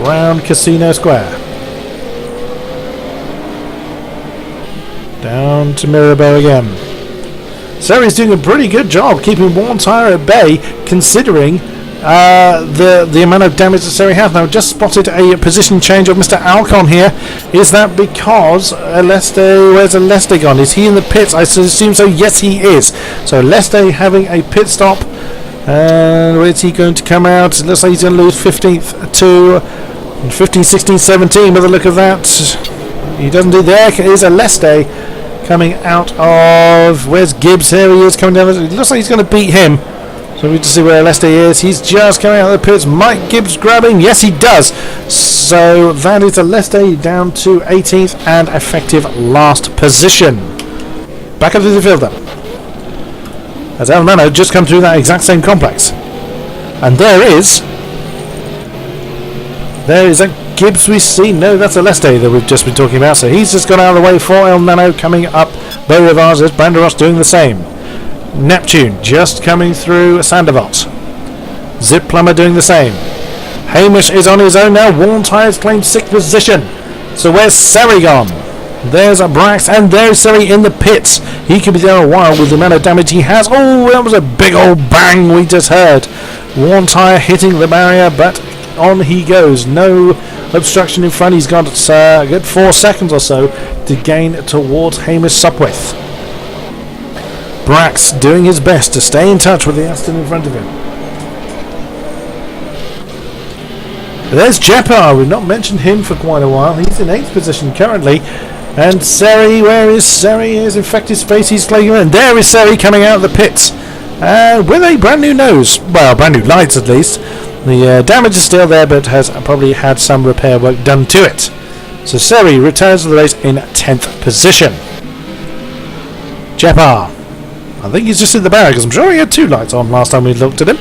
Round Casino Square. Down to Mirabeau again. Seri's doing a pretty good job keeping Warntire at bay, considering the amount of damage that Seri has. Now, just spotted a position change of Mr. Alcon here. Is that because where's Aleste gone? Is he in the pits? I assume so. Yes, he is. So Aleste having a pit stop. And where's he going to come out? It looks like he's going to lose 15th to 15, 16, 17 by the look of that. He doesn't do there. Is Aleste coming out of... Where's Gibbs? Here he is coming down. It looks like he's going to beat him. So we just see where Aleste is. He's just coming out of the pits. Mike Gibbs grabbing. Yes, he does. So that is Aleste down to 18th and effective last position. Back up to the field then. As El Nano just come through that exact same complex. And there is a Gibbs we see. No, that's Aleste that we've just been talking about. So he's just gone out of the way for El Nano coming up. Beau Rivage is Branderos doing the same. Neptune just coming through Sandoval. Zip Plumber doing the same. Hamish is on his own now. Warntire's claimed 6th position. So where's Seri gone? There's a Brax and there's Seri in the pits. He could be there a while with the amount of damage he has. Oh, that was a big old bang we just heard. Warntire hitting the barrier, but on he goes. No obstruction in front. He's got a good 4 seconds or so to gain towards Hamish Sopwith. Brax doing his best to stay in touch with the Aston in front of him. There's Jepar. We've not mentioned him for quite a while. He's in 8th position currently. And Seri, where is Seri? Is infected space. He's playing around. There is Seri coming out of the pits. With a brand new nose. Well, brand new lights at least. The damage is still there, but has probably had some repair work done to it. So Seri returns to the race in 10th position. Jepar, I think he's just in the barrier because I'm sure he had 2 lights on last time we looked at him.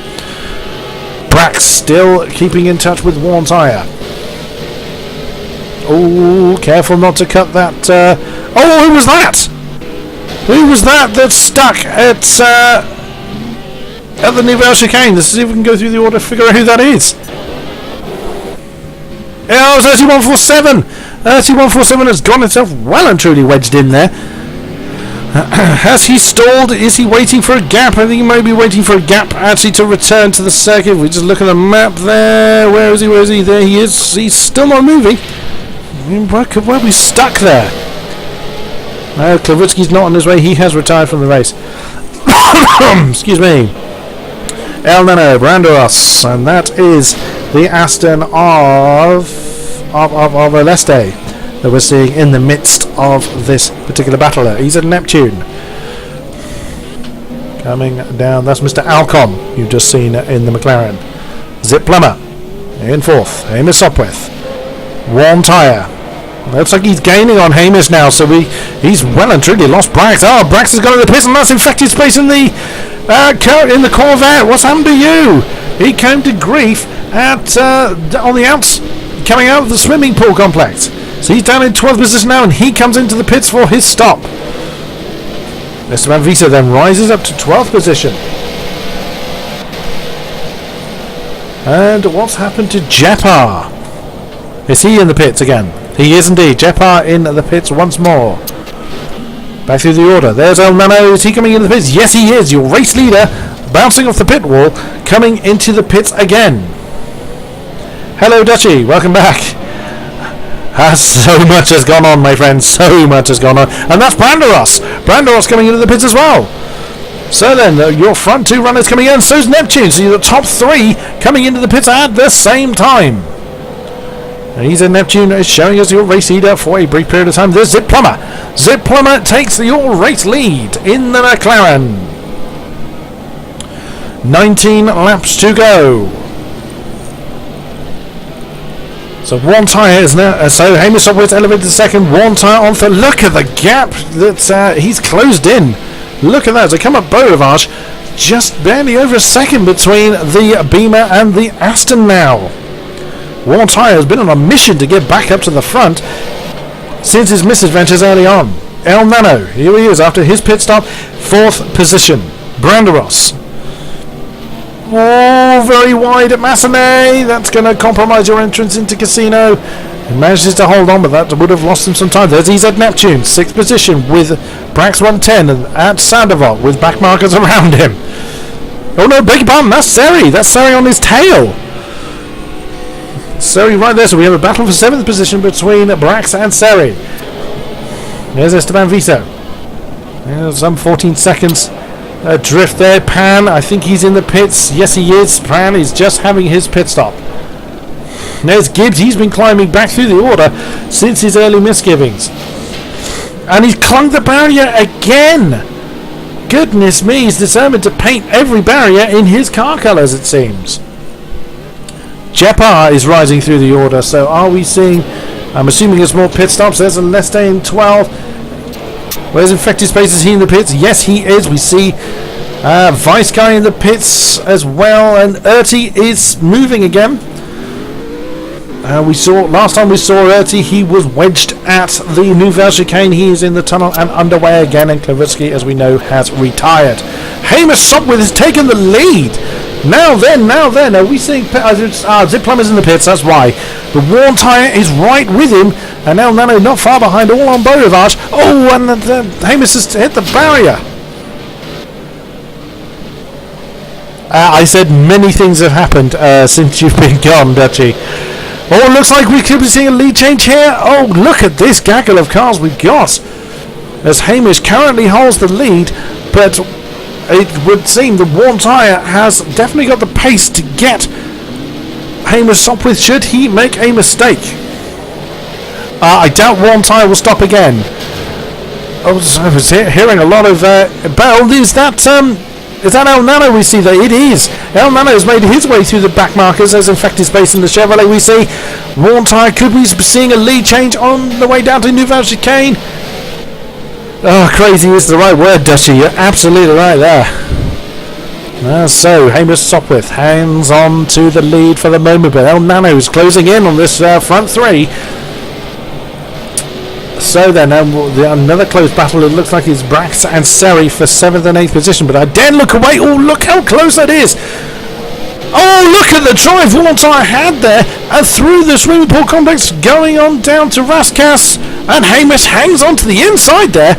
Brax still keeping in touch with worn tyre. Oh, careful not to cut that. Oh, who was that? Who was that stuck at the Nouvelle Chicane? Let's see if we can go through the order to figure out who that is. Oh, 3147! 3147 has got himself well and truly wedged in there. Has he stalled? Is he waiting for a gap? I think he may be waiting for a gap actually to return to the circuit. If we just look at the map there. Where is he? Where is he? There he is. He's still not moving. Where could we stuck there? No, Klavitsky's not on his way. He has retired from the race. Excuse me. El Nano, Brandoros, and that is the Aston of Aleste that we're seeing in the midst of this particular battle. He's at Neptune. Coming down, that's Mr. Alcon, you've just seen in the McLaren. Zip Plummer in 4th. Hamish Sopwith. Worn tyre. Looks like he's gaining on Hamish now, so he's well and truly lost Brax. Oh, Brax has got in the pits, and that's infected space in the Corvette. What's happened to you? He came to grief at on the outs, coming out of the swimming pool complex. So he's down in 12th position now, and he comes into the pits for his stop. Esteban Visa then rises up to 12th position. And what's happened to Jepar? Is he in the pits again? He is indeed. Jepar in the pits once more. Back through the order. There's El Nano. Is he coming into the pits? Yes, he is. Your race leader, bouncing off the pit wall, coming into the pits again. Hello, Dutchy. Welcome back. So much has gone on, my friend. So much has gone on. And that's Brandoros. Brandoros coming into the pits as well. So then, your front 2 runners coming in. So's Neptune. So you're the top 3 coming into the pits at the same time. He's in Neptune, showing us your race leader for a brief period of time. There's Zip Plummer. Zip Plummer takes your race lead in the McLaren. 19 laps to go. So one tyre is now. So Hamish Sopwith elevated to 2nd. One tyre on 3rd. Look at the gap that he's closed in. Look at that. As they come up Beaurivage, just barely over a second between the Beamer and the Aston now. Worn tyre has been on a mission to get back up to the front since his misadventures early on. El Nano, here he is after his pit stop, 4th position. Brandoros. Oh, very wide at Massenet. That's going to compromise your entrance into Casino. He manages to hold on, but that would have lost him some time. There's EZ Neptune, 6th position with Brax 110 and at Sandoval with back markers around him. Oh no, beg your pardon, that's Seri. That's Seri on his tail. Seri right there, so we have a battle for 7th position between Brax and Seri. There's Esteban Viso. Some 14 seconds drift there. Pan, I think he's in the pits. Yes, he is. Pan is just having his pit stop. There's Gibbs. He's been climbing back through the order since his early misgivings. And he's clung the barrier again. Goodness me, he's determined to paint every barrier in his car colours, it seems. Jepar is rising through the order, so are we seeing, I'm assuming it's more pit stops. There's a Leste in 12. Where's Infected Space? Is he in the pits? Yes, he is. We see Vice Guy in the pits as well, and Erti is moving again. We saw, last time we saw Erti, he was wedged at the Nouvelle Chicane. He is in the tunnel and underway again, and Klavitsky, as we know, has retired. Hamish Sopwith has taken the lead. Now then, are we seeing Zip Plummer's in the pits? That's why. The worn tyre is right with him, and El Nano not far behind, all on Beaurivage. Oh, and Hamish has hit the barrier. I said many things have happened since you've been gone, Dutchy. Oh, it looks like we could be seeing a lead change here. Oh, look at this gaggle of cars we've got. As Hamish currently holds the lead, but it would seem the worn tyre has definitely got the pace to get Hamish Sopwith should he make a mistake. I doubt worn tyre will stop again. I was hearing a lot of bell. Is that Is that El Nano we see there? It is. El Nano's made his way through the back markers as infected space in the Chevrolet we see. Worn Tyre could be seeing a lead change on the way down to Nouvelle Chicane. Oh, crazy is the right word, Dutchy. You're absolutely right there. So, Hamish Sopwith hands on to the lead for the moment, but El Nano's closing in on this front three. So then, another close battle. It looks like it's Brax and Seri for 7th and 8th position, but I dare look away. Oh, look how close that is. Oh, look at the drive Worn Tyre had there, and through the swimming pool complex, going on down to Raskas, and Hamish hangs on to the inside there.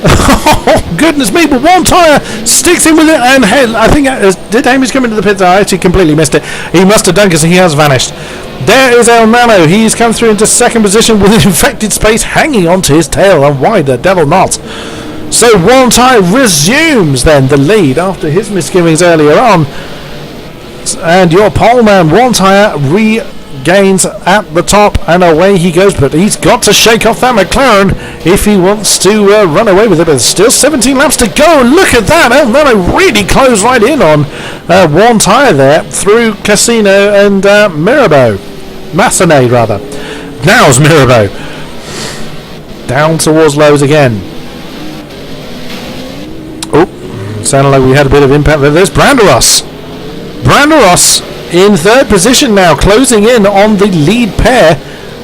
Oh, goodness me, but Worn Tyre sticks in with it, and I think, did Hamish come into the pits? I actually completely missed it. He must have done, because he has vanished. There is El Nano. He's come through into 2nd position with infected space hanging onto his tail, and why the devil not? So Worn Tyre resumes then the lead after his misgivings earlier on, and your pole man Worn Tyre regains at the top, and away he goes, but he's got to shake off that McLaren if he wants to run away with it. But there's still 17 laps to go. Look at that. El Nano really closed right in on Worn Tyre there through Casino and Mirabeau. Massenet rather. Now's Mirabeau. Down towards Lowe's again. Oh, sounded like we had a bit of impact there. There's Branderos. Branderos in 3rd position now, closing in on the lead pair.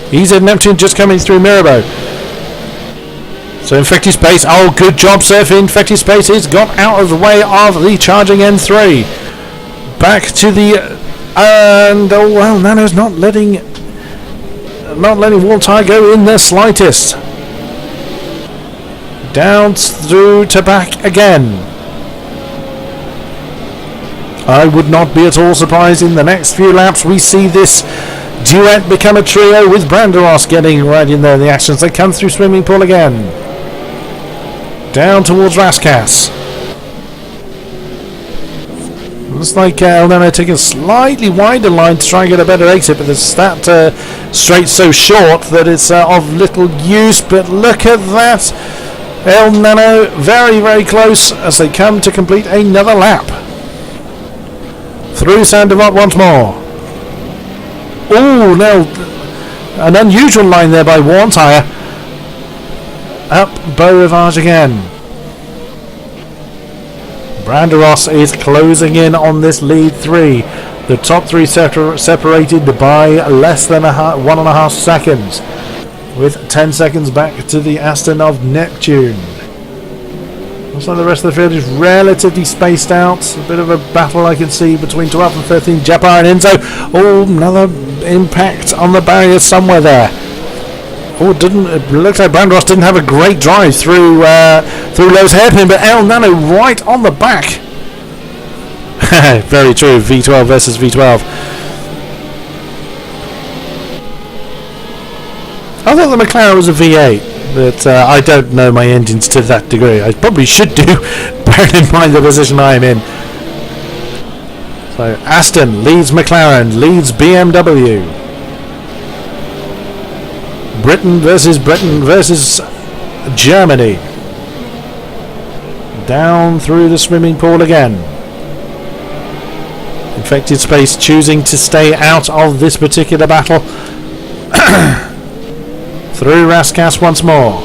He's at Neptune, just coming through Mirabeau. So infected space. Oh, good job, sir. Infected space has got out of the way of the charging N3. Back to the and oh well, Nano's not letting Worn Tyre go in the slightest. Down through to back again. I would not be at all surprised in the next few laps we see this duet become a trio, with Branderos getting right in there in the actions. They come through swimming pool again. Down towards Raskas. Looks like El Nano taking a slightly wider line to try and get a better exit, but there's that straight so short that it's of little use. But look at that. El Nano very, very close as they come to complete another lap. Through Saint-Devote once more. Oh, now an unusual line there by Worn Tyre. Up Beau Rivage again. Branderos is closing in on this lead 3. The top 3 separated by less than 1.5 seconds, with 10 seconds back to the Aston of Neptune. Looks like the rest of the field is relatively spaced out. A bit of a battle I can see between 12 and 13. Japar and Enzo. Oh, another impact on the barrier somewhere there. Oh, it looks like Branderos didn't have a great drive through Lowe's hairpin, but El Nano right on the back. Very true. V12 versus V12. I thought the McLaren was a V8. But I don't know my engines to that degree. I probably should do, bearing in mind the position I am in. So Aston leads McLaren, leads BMW. Britain versus Germany. Down through the swimming pool again. Infected space choosing to stay out of this particular battle. Through Raskas once more.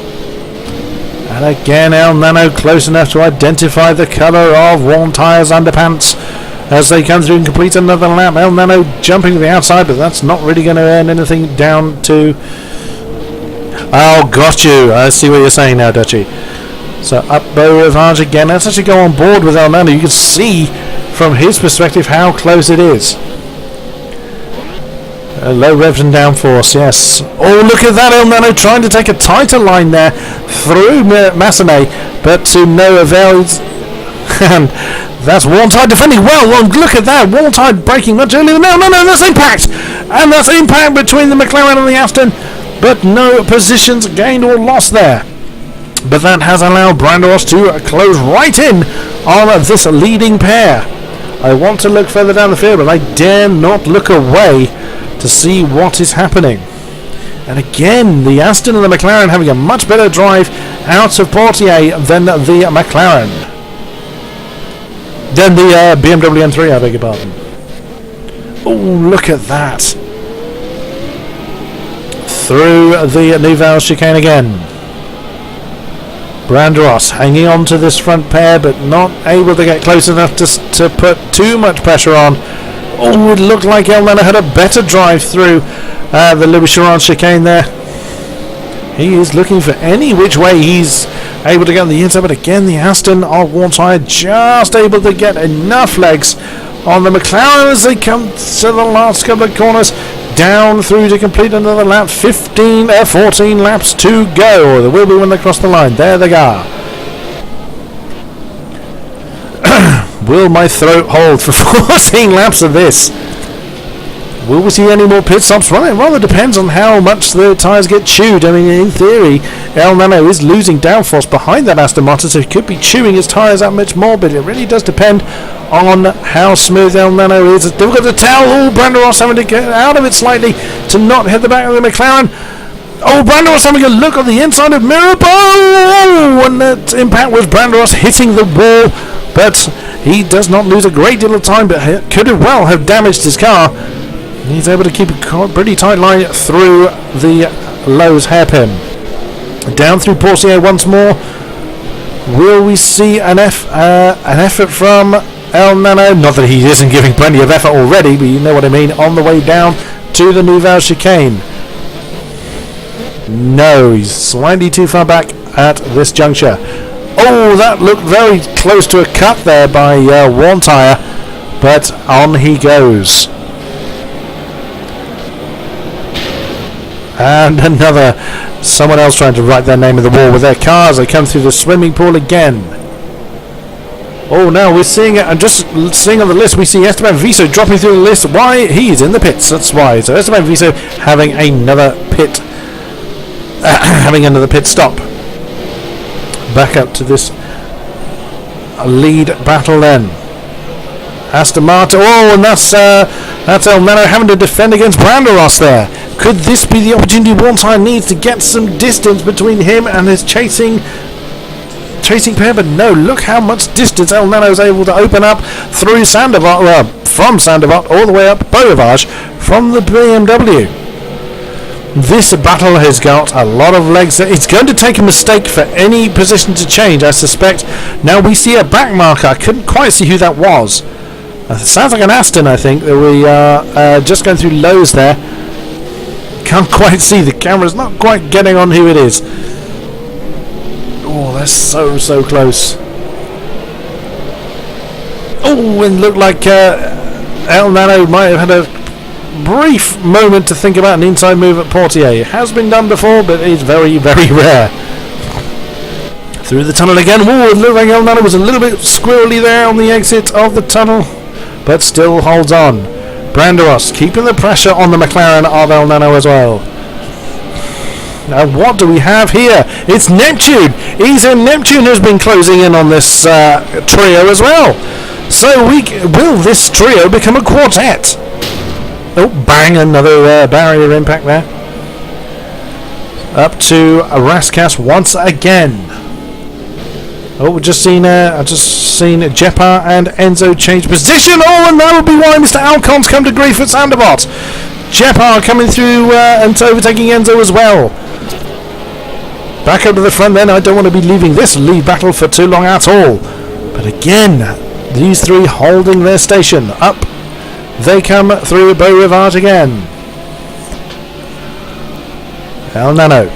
And again El Nano close enough to identify the colour of Worn Tyre's underpants as they come through and complete another lap. El Nano jumping to the outside, but that's not really going to earn anything down to... Oh, got you. I see what you're saying now, Dutchy. So up Beau Rivage again. Let's actually go on board with El Nano. You can see from his perspective how close it is. Low revs and downforce, yes. Oh, look at that, El Nano trying to take a tighter line there through Massenet, but to no avail. And that's Worn Tyre defending well. Look at that, Worn Tyre braking much earlier. No, that's impact! And that's impact between the McLaren and the Aston, but no positions gained or lost there. But that has allowed Branderos to close right in on this leading pair. I want to look further down the field, but I dare not look away to see what is happening. And again, the Aston and the McLaren having a much better drive out of Portier than the McLaren. Then the BMW M3, I beg your pardon. Oh, look at that. Through the Nouvelle chicane again. Branderos hanging on to this front pair, but not able to get close enough to put too much pressure on. Oh, it looked like El Nano had a better drive through the Louis Chiron chicane there. He is looking for any which way he's able to get on the inside, but again the Aston of worn tyre just able to get enough legs on the McLaren as they come to the last couple of corners. Down through to complete another lap. 14 laps to go. There will be when they cross the line. There they are. Will my throat hold for 14 laps of this? Will we see any more pit stops? Well, it rather depends on how much the tyres get chewed. I mean, in theory, El Nano is losing downforce behind that Aston Martin, so he could be chewing his tyres that much more, but it really does depend on how smooth El Nano is. It's difficult to tell. Oh, Branderos having to get out of it slightly to not hit the back of the McLaren. Oh, Branderos having a look on the inside of Mirabeau. Oh, and that impact was Branderos hitting the wall, but he does not lose a great deal of time, but could have well have damaged his car. He's able to keep a pretty tight line through the Lowe's hairpin. Down through Portier once more. Will we see an effort from El Nano? Not that he isn't giving plenty of effort already, but you know what I mean. On the way down to the Nouvelle chicane. No, he's slightly too far back at this juncture. Oh, that looked very close to a cut there by worn tyre, but on he goes. And someone else trying to write their name in the wall with their cars. They come through the swimming pool again. Oh, now we're seeing it. I'm just seeing on the list. We see Esteban Viso dropping through the list. Why? He's in the pits. That's why. So Esteban Viso having another pit, stop. Back up to this lead battle then. Aston Martin. Oh, and that's El Nano having to defend against Branderos there. Could this be the opportunity worn tyre needs to get some distance between him and his chasing pair? But no, look how much distance El Nano is able to open up through Sandoval, from Sandoval all the way up Beauvage from the BMW. This battle has got a lot of legs. It's going to take a mistake for any position to change, I suspect. Now we see a back marker. I couldn't quite see who that was. It sounds like an Aston, I think. We are just going through Lowe's there. Can't quite see. The camera's not quite getting on who it is. Oh, that's so close. Oh, and looked like El Nano might have had a brief moment to think about an inside move at Portier. It has been done before, but it's very rare. Through the tunnel again. Oh, it looked like El Nano was a little bit squirrely there on the exit of the tunnel, but still holds on. Branderos keeping the pressure on the McLaren of El Nano as well. Now what do we have here? It's Neptune. Neptune has been closing in on this trio as well. So will this trio become a quartet? Oh, bang, another barrier impact there. Up to Raskas once again. Oh, I've just seen Jepar and Enzo change position. Oh, and that will be why Mr. Alcon's come to grief at Sandoval. Jepar coming through and overtaking Enzo as well. Back up to the front then. I don't want to be leaving this lead battle for too long at all. But again, these three holding their station. Up they come through Beau Rivard again. El Nano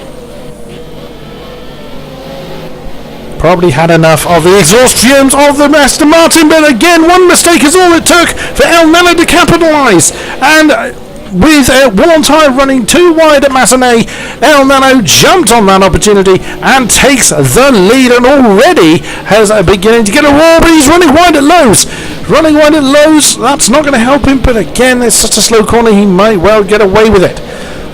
probably had enough of the exhaust fumes of the Aston Martin, but again, one mistake is all it took for El Nano to capitalise. And with worn tyre running too wide at Massenet, El Nano jumped on that opportunity and takes the lead, and already has beginning to get a roar, but he's running wide at Lowe's. That's not going to help him, but again, it's such a slow corner, he might well get away with it.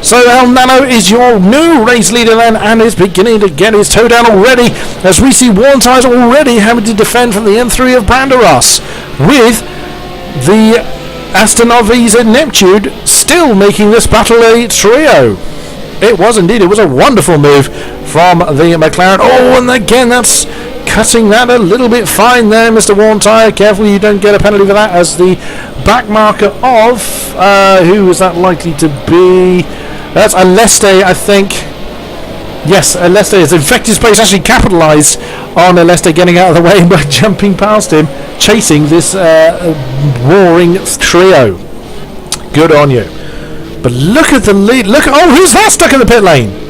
So El Nano is your new race leader then, and is beginning to get his toe down already, as we see worn tyres already having to defend from the M3 of Branderos, with the Aston Martin Neptune still making this battle a trio. It was a wonderful move from the McLaren. Oh, and again that's cutting that a little bit fine there, Mr. Warntire. Carefully you don't get a penalty for that, as the back marker of who is that likely to be? That's Aleste, I think. Yes, Aleste has infected space, actually capitalised on Aleste getting out of the way by jumping past him, chasing this warring trio. Good on you. But look at the lead. Look, oh, who's that stuck in the pit lane?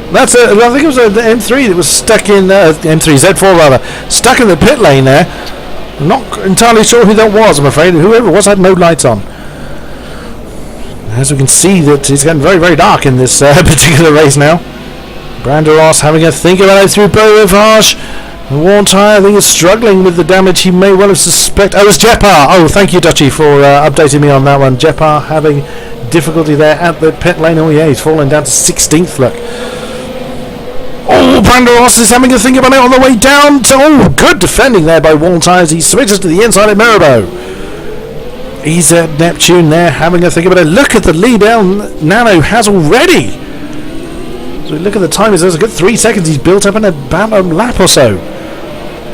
That's I think it was the M3 that was stuck in M3 Z4 rather, stuck in the pit lane there. I'm not entirely sure who that was. I'm afraid whoever it was had no lights on. As we can see, that it's getting very, very dark in this particular race now. Branderos having a think about it through Beau Rivage. Warntire, I think, is struggling with the damage he may well have suspected. Oh, it was Jepar. Oh, thank you, Dutchy, for updating me on that one. Jepar having difficulty there at the pit lane. Oh, yeah, he's fallen down to 16th, look. Oh, Branderos is having a think about it on the way down to... Oh, good defending there by Warntire as he switches to the inside of Mirabeau. He's at Neptune there having a think about it. Look at the lead Nano has already. So look at the time. There's a good 3 seconds he's built up in about a lap or so.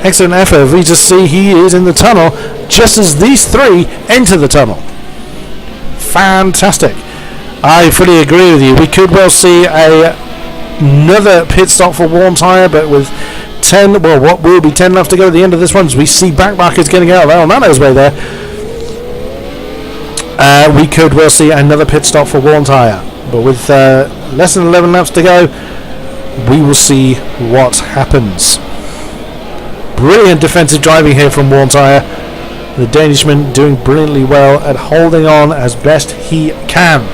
Excellent effort. We just see he is in the tunnel just as these three enter the tunnel. Fantastic. I fully agree with you. We could well see another pit stop for Warntire, but with 10, well, what will be 10 left to go at the end of this one, as we see back markers getting out of El Nano's way there. We could well see another pit stop for Warntire, but with less than 11 laps to go, we will see what happens. Brilliant defensive driving here from Warntire. The Danishman doing brilliantly well at holding on as best he can.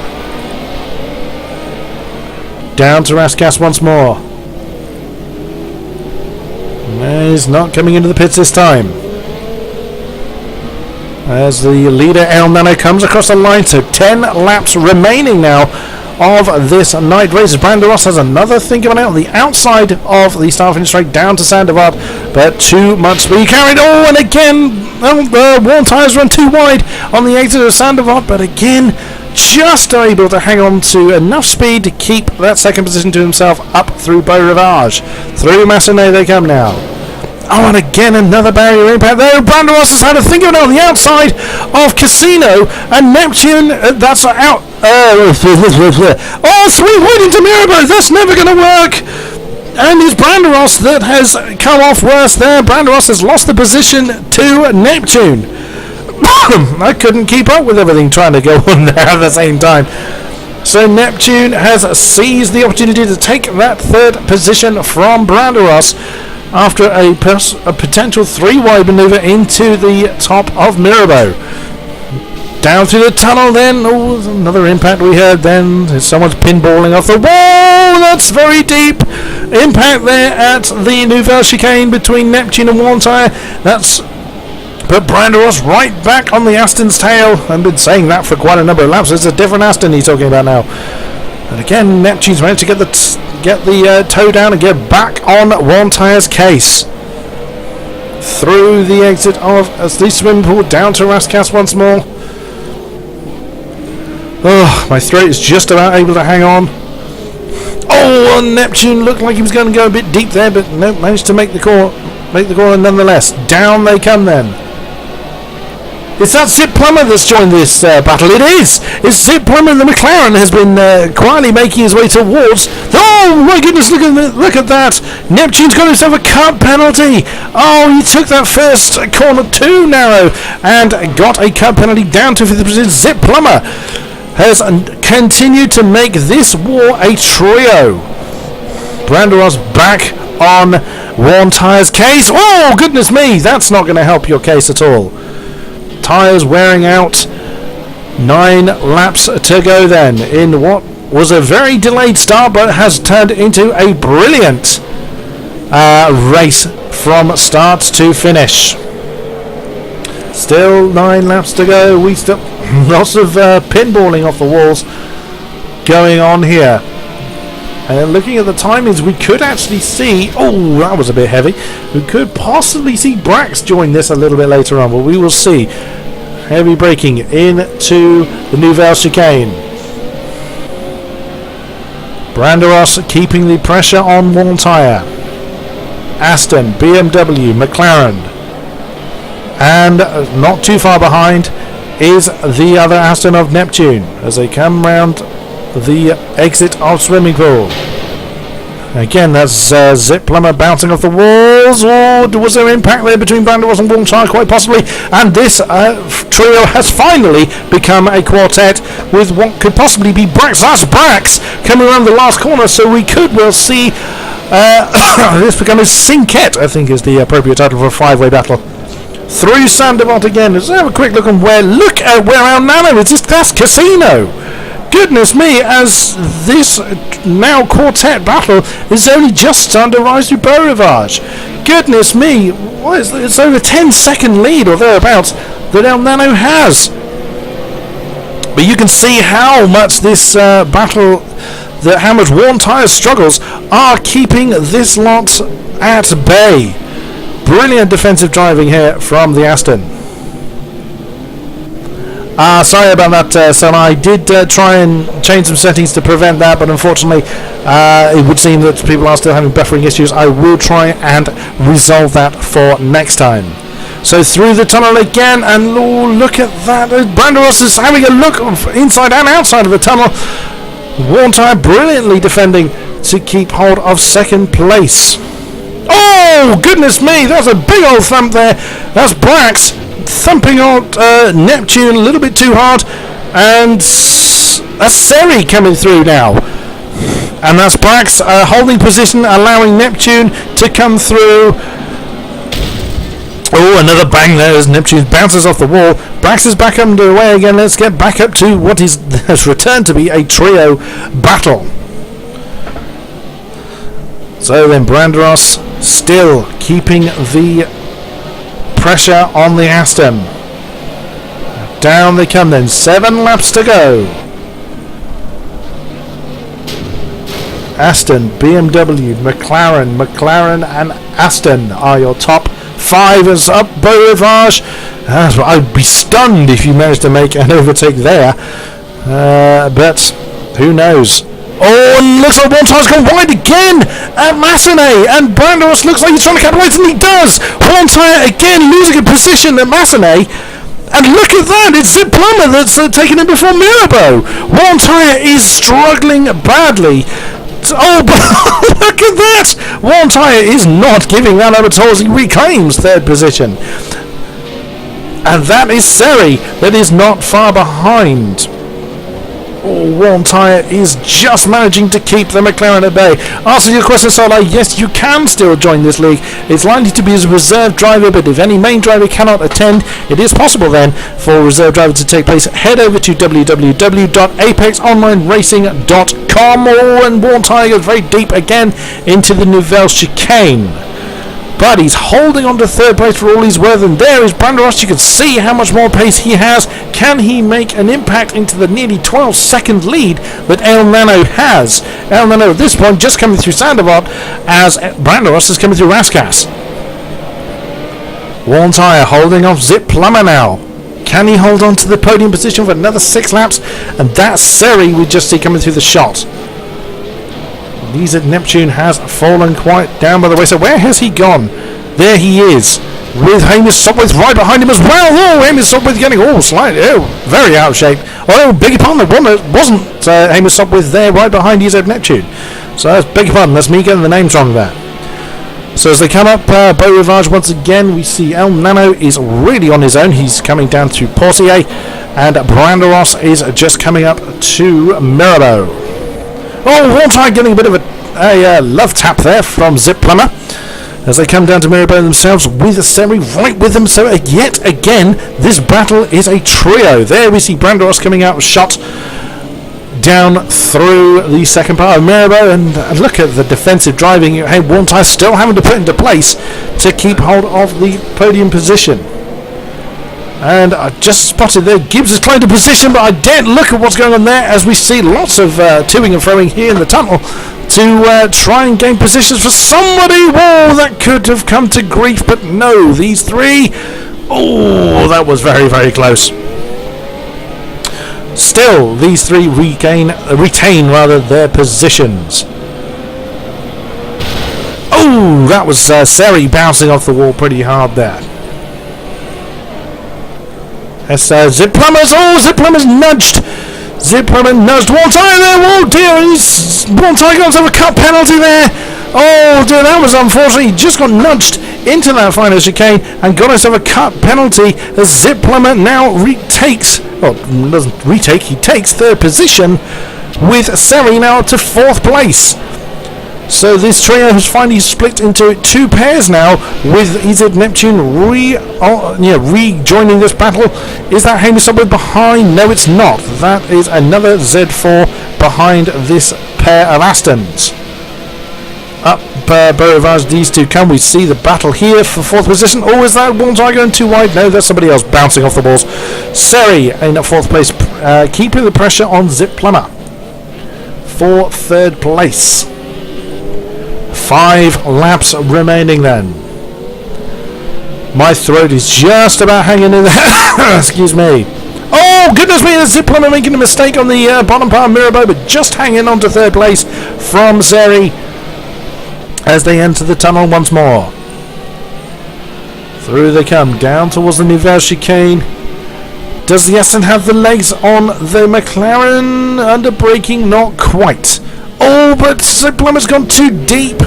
Down to Raskas once more. He's not coming into the pits this time. As the leader El Nano comes across the line, so 10 laps remaining now of this night race. Branderos has another think about it on the outside of the start finish straight down to Sandoval, but too much speed carried. Oh, and again, Warntire's run too wide on the exit of Sandoval, but again, just able to hang on to enough speed to keep that second position to himself up through Beau Rivage. Through Massenet they come now. Oh, and again another barrier impact there. Branderos has had a think of it on the outside of Casino, and Neptune, that's out. Oh, sweet wide into Mirabeau. That's never going to work. And it's Branderos that has come off worse there. Branderos has lost the position to Neptune. I couldn't keep up with everything trying to go on there at the same time. So Neptune has seized the opportunity to take that third position from Branderos after a potential 3-wide maneuver into the top of Mirabeau. Down through the tunnel then. Oh, another impact we heard then. Someone's pinballing off the wall. That's very deep. Impact there at the Nouvelle Chicane between Neptune and Warntire. That's put Branderos right back on the Aston's tail. I've been saying that for quite a number of laps. It's a different Aston he's talking about now. And again, Neptune's managed to get the toe down and get back on Warntire's case. Through the exit of the swimming pool, down to Raskas once more. Oh, my throat is just about able to hang on. Oh, and Neptune looked like he was going to go a bit deep there, but no, managed to make the corner nonetheless. Down they come then. It's that Zip Plumber that's joined this battle. It is! It's Zip Plumber. The McLaren has been quietly making his way towards... Oh, my goodness, look at that. Neptune's got himself a cut penalty. Oh, he took that first corner too narrow and got a cut penalty down to 5th position. Zip Plumber has continued to make this war a trio. Branderos back on Warntire's case. Oh, goodness me, that's not going to help your case at all. Tyres wearing out. 9 laps to go then in what was a very delayed start, but has turned into a brilliant race from start to finish. Still 9 laps to go. We still lots of pinballing off the walls going on here. And looking at the timings, we could actually see... Oh, that was a bit heavy. We could possibly see Brax join this a little bit later on, but we will see. Heavy braking into the Nouvelle Chicane. Branderos keeping the pressure on Warntire. Aston, BMW, McLaren. And not too far behind is the other Aston of Neptune as they come round the exit of swimming pool. Again, that's Zip Plumber bouncing off the walls. Oh, was there impact there between Branderos and Walmart? Quite possibly. And this trio has finally become a quartet with what could possibly be Brax. That's Brax coming around the last corner, so we could well see this become a Cinquette, I think is the appropriate title for a five-way battle. Through Sandevot again. Let's have a quick look on where. Look at where our Nano is. That's Casino. Goodness me, as this now quartet battle is only just starting to rise through Beaurivage. Goodness me, it's over a 10-second lead or thereabouts that El Nano has. But you can see how much this battle, how much Worn Tyres struggles are keeping this lot at bay. Brilliant defensive driving here from the Aston. Sorry about that, son. I did try and change some settings to prevent that, but unfortunately it would seem that people are still having buffering issues. I will try and resolve that for next time. So through the tunnel again, and look at that. Branderos is having a look inside and outside of the tunnel. Worn Tyre brilliantly defending to keep hold of second place. Oh, goodness me, that's a big old thump there. That's Brax thumping out Neptune a little bit too hard, and that's Seri coming through now, and that's Brax holding position, allowing Neptune to come through. Oh, another bang there as Neptune bounces off the wall. Brax is back underway again. Let's get back up to what has returned to be a trio battle. So then Branderos still keeping the pressure on the Aston. Down they come then. 7 laps to go. Aston, BMW, McLaren and Aston are your top 5 as up Beaurivage. I'd be stunned if you managed to make an overtake there. But who knows? Oh, and looks like Worn Tyre's gone wide again at Massenet, and Branderos looks like he's trying to capitalise, and he does. Worn Tyre again losing a position at Massenet, and look at that, it's Zip Plumber that's taken him before Mirabeau. Worn Tyre is struggling badly. Oh, but look at that! Worn Tyre is not giving that up at all as he reclaims third position. And that is Seri that is not far behind. Oh, Worn Tyre is just managing to keep the McLaren at bay. Answer your question, Solar. Yes, you can still join this league. It's likely to be as a reserve driver, but if any main driver cannot attend, it is possible then for a reserve driver to take place. Head over to www.apexonlineracing.com. Oh, and Worn Tyre goes very deep again into the Nouvelle Chicane. But he's holding on to third place for all he's worth, and there is Branderos. You can see how much more pace he has. Can he make an impact into the nearly 12-second lead that El Nano has? El Nano at this point just coming through Sandevot as Branderos is coming through Rascasse. Worn Tyre holding off Zip Plumber now. Can he hold on to the podium position for another 6 laps? And that's Seri we just see coming through the shot. Lisa Neptune has fallen quite down by the way. So where has he gone? There he is, with Hamish Sopwith right behind him as well. Oh, Hamish Sopwith getting very out of shape. Oh, beg your pardon, it wasn't Hamish Sopwith there right behind Lisa Neptune. So that's beg your pardon, that's me getting the names wrong there. So as they come up Beaurivage once again, we see El Nano is really on his own. He's coming down to Portier, and Branderos is just coming up to Mirabeau. Oh, Worn Tyre getting a bit of a love tap there from Zip Plumber as they come down to Mirabeau themselves with Seri right with them. So yet again, this battle is a trio. There we see Branderos coming out shot down through the second part of Mirabeau, and look at the defensive driving. Hey, Worn Tyre still having to put into place to keep hold of the podium position. And I just spotted there, Gibbs has claimed a position, but I daren't look at what's going on there as we see lots of toing and froing here in the tunnel to try and gain positions for somebody. Whoa, that could have come to grief, but no, these three, oh, that was very, very close. Still, these three retain their positions. Oh, Oh, that was Seri bouncing off the wall pretty hard there. That's Zip Plumbers. Oh, Zip Plumbers nudged. Zip Plumber nudged Waltai there. Oh dear, Waltai got himself a cut penalty there. Oh dear, that was unfortunate. He just got nudged into that final chicane and got himself a cut penalty. The Zip Plumber now retakes, well, doesn't retake, he takes third position with Seri now up to fourth place. So this trio has finally split into two pairs now, with EZ Neptune rejoining this battle. Is that Hamish Subway behind? No, it's not. That is another Z4 behind this pair of Astons. Up Beaurivage, these two come. We see the battle here for fourth position. Oh, is that Waltai going too wide? No, that's somebody else bouncing off the balls. Seri in fourth place, keeping the pressure on Zip Plumber for third place. 5 laps remaining then. My throat is just about hanging in there. Excuse me. Oh, goodness me, the Zip Plumber making a mistake on the bottom part of Mirabeau, but just hanging on to third place from Seri as they enter the tunnel once more. Through they come, down towards the Nouvelle chicane. Does the Aston have the legs on the McLaren? Under braking, not quite. Oh, but Zip Plumber's gone too deep.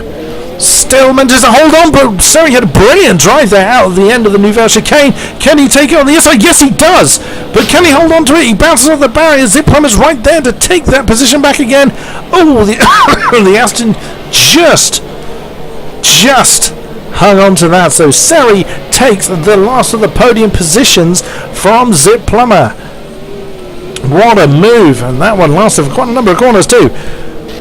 Still manages to hold on, but Seri had a brilliant drive there out of the end of the Nouvelle chicane. Can he take it on the inside? Yes, he does. But can he hold on to it? He bounces off the barrier. Zip Plumber's right there to take that position back again. Oh, the Aston just hung on to that. So Seri takes the last of the podium positions from Zip Plumber. What a move, and that one lasted for quite a number of corners too.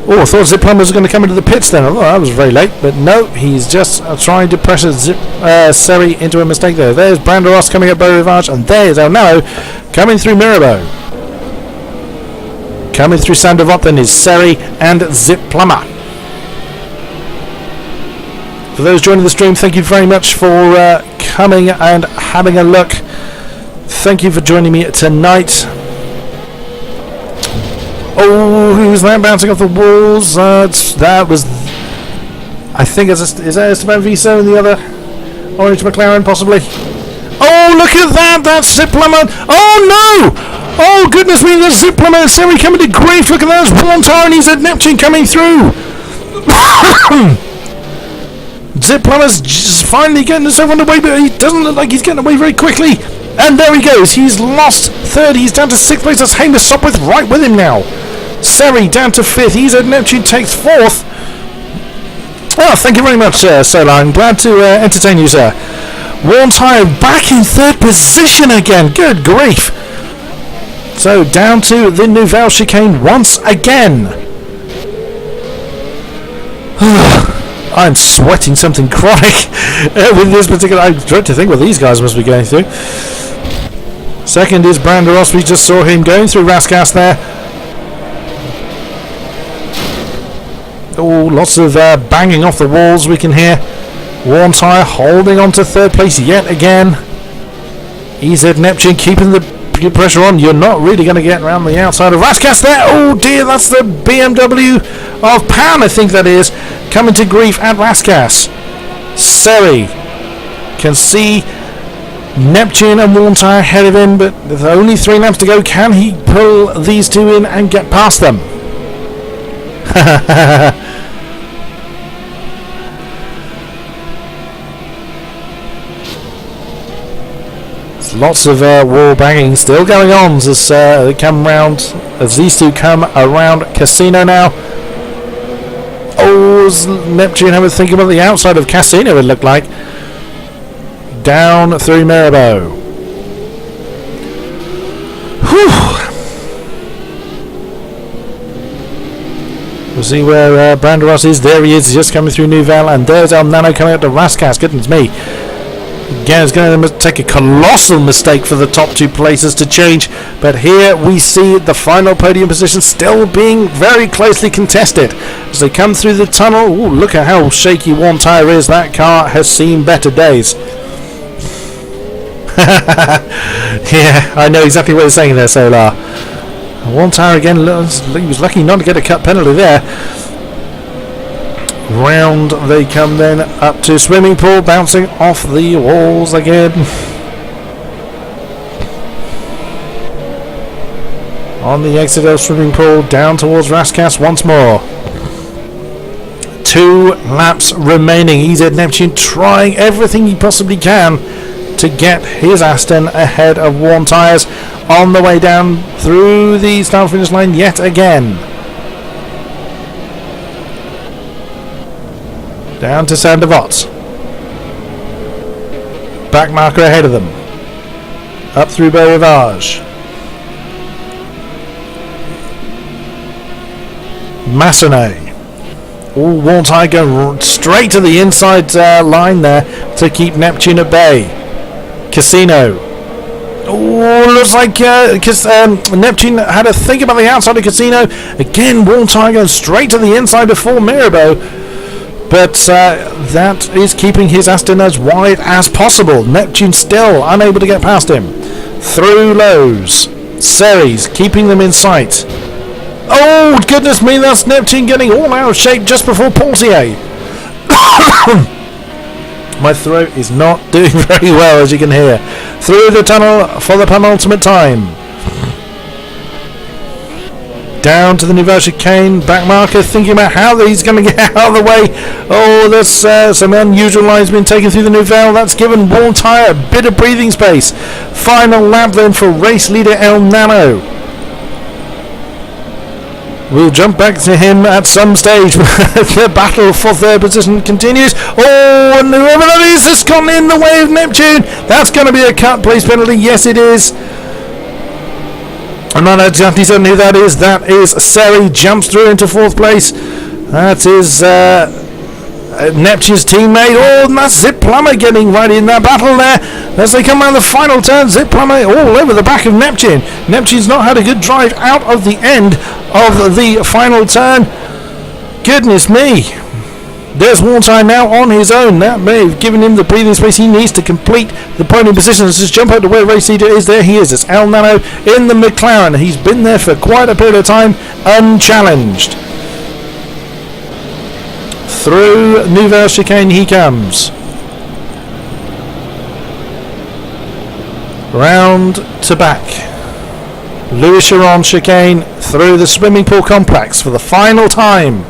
Oh, I thought Zip Plumber was going to come into the pits then. I thought that was very late, but no, he's just trying to pressure Seri into a mistake there. There's Branderos coming at Beaurivage, and there's El Nano coming through Mirabeau. Coming through Sandoval then is Seri and Zip Plumber. For those joining the stream, thank you very much for coming and having a look. Thank you for joining me tonight. Oh, who's that bouncing off the walls? That was, I think, is that Esteban Viso and the other orange McLaren, possibly? Oh, look at that! That's Zip Plumber. Oh no! Oh goodness me! There's Zip Plumber and Seri coming to grief. Look at that! There's Waltai and EZ Neptune coming through. Zip Plumber's just finally getting himself on the way, but he doesn't look like he's getting away very quickly. And there he goes. He's lost third. He's down to sixth place. That's Hamish Sopwith right with him now. Seri down to fifth. EZ Neptune takes fourth. Oh, thank you very much, Solar. I'm glad to entertain you, sir. Waltai back in third position again. Good grief. So down to the Nouvelle chicane once again. I'm sweating something chronic with this particular. I dread to think what these guys must be going through. Second is Branderos. We just saw him going through Raskas there. Oh, lots of banging off the walls we can hear. Waltai holding on to third place yet again. EZ Neptune keeping the pressure on. You're not really going to get around the outside of Raskas there. Oh dear, that's the BMW of Pan, I think that is, coming to grief at Raskas. Seri can see Neptune and Waltai ahead of him, but with only 3 laps to go, can he pull these two in and get past them? Lots of wall banging still going on as they come round, as these two come around Casino now. Oh, Neptune have a think about the outside of Casino, it looked like. Down through Mirabeau. Whew. We'll see where Branderos is. There he is, just coming through Nouvelle, and there's El Nano coming up to Raskas. Goodness me. Again, it's going to take a colossal mistake for the top 2 places to change, but here we see the final podium position still being very closely contested as they come through the tunnel. Ooh, look at how shaky Waltai is. That car has seen better days. Yeah, I know exactly what you're saying there, Solar. Waltai again, he was lucky not to get a cut penalty there. Round they come then up to swimming pool, bouncing off the walls again. On the exit of swimming pool, down towards Raskas once more. 2 laps remaining. EZ Neptune trying everything he possibly can to get his Aston ahead of warm tyres on the way down through the start finish line yet again. Down to Sandevot. Back marker ahead of them. Up through Beau Rivage. Massenet. Warm tyre going straight to the inside line there to keep Neptune at bay. Casino. Looks like Neptune had a think about the outside of Casino. Again, warm tyre going straight to the inside before Mirabeau. But that is keeping his Aston as wide as possible. Neptune still unable to get past him. Through lows. Ceres keeping them in sight. Oh, goodness me, that's Neptune getting all out of shape just before Portier. My throat is not doing very well, as you can hear. Through the tunnel for the penultimate time. Down to the Nouvelle Chicane, back marker, thinking about how he's going to get out of the way. Oh, there's some unusual lines being taken through the Nouvelle. That's given warm tyre a bit of breathing space. Final lap then for race leader El Nano. We'll jump back to him at some stage. The battle for third position continues. Oh, and whoever that is has gone in the way of Neptune. That's going to be a cut place penalty. Yes, it is. I'm not exactly certain who that is. That is Seri. Jumps through into 4th place. That is Neptune's teammate. Oh, and that's Zip Plummer getting right in that battle there. As they come around the final turn, Zip Plummer all over the back of Neptune. Neptune's not had a good drive out of the end of the final turn. Goodness me. There's Wartime now on his own. That may have given him the breathing space he needs to complete the podium position. Let's just jump out to where race leader is. There he is. It's El Nano in the McLaren. He's been there for quite a period of time, unchallenged. Through Nouvelle Chicane he comes. Round to back. Louis Chiron Chicane through the swimming pool complex for the final time.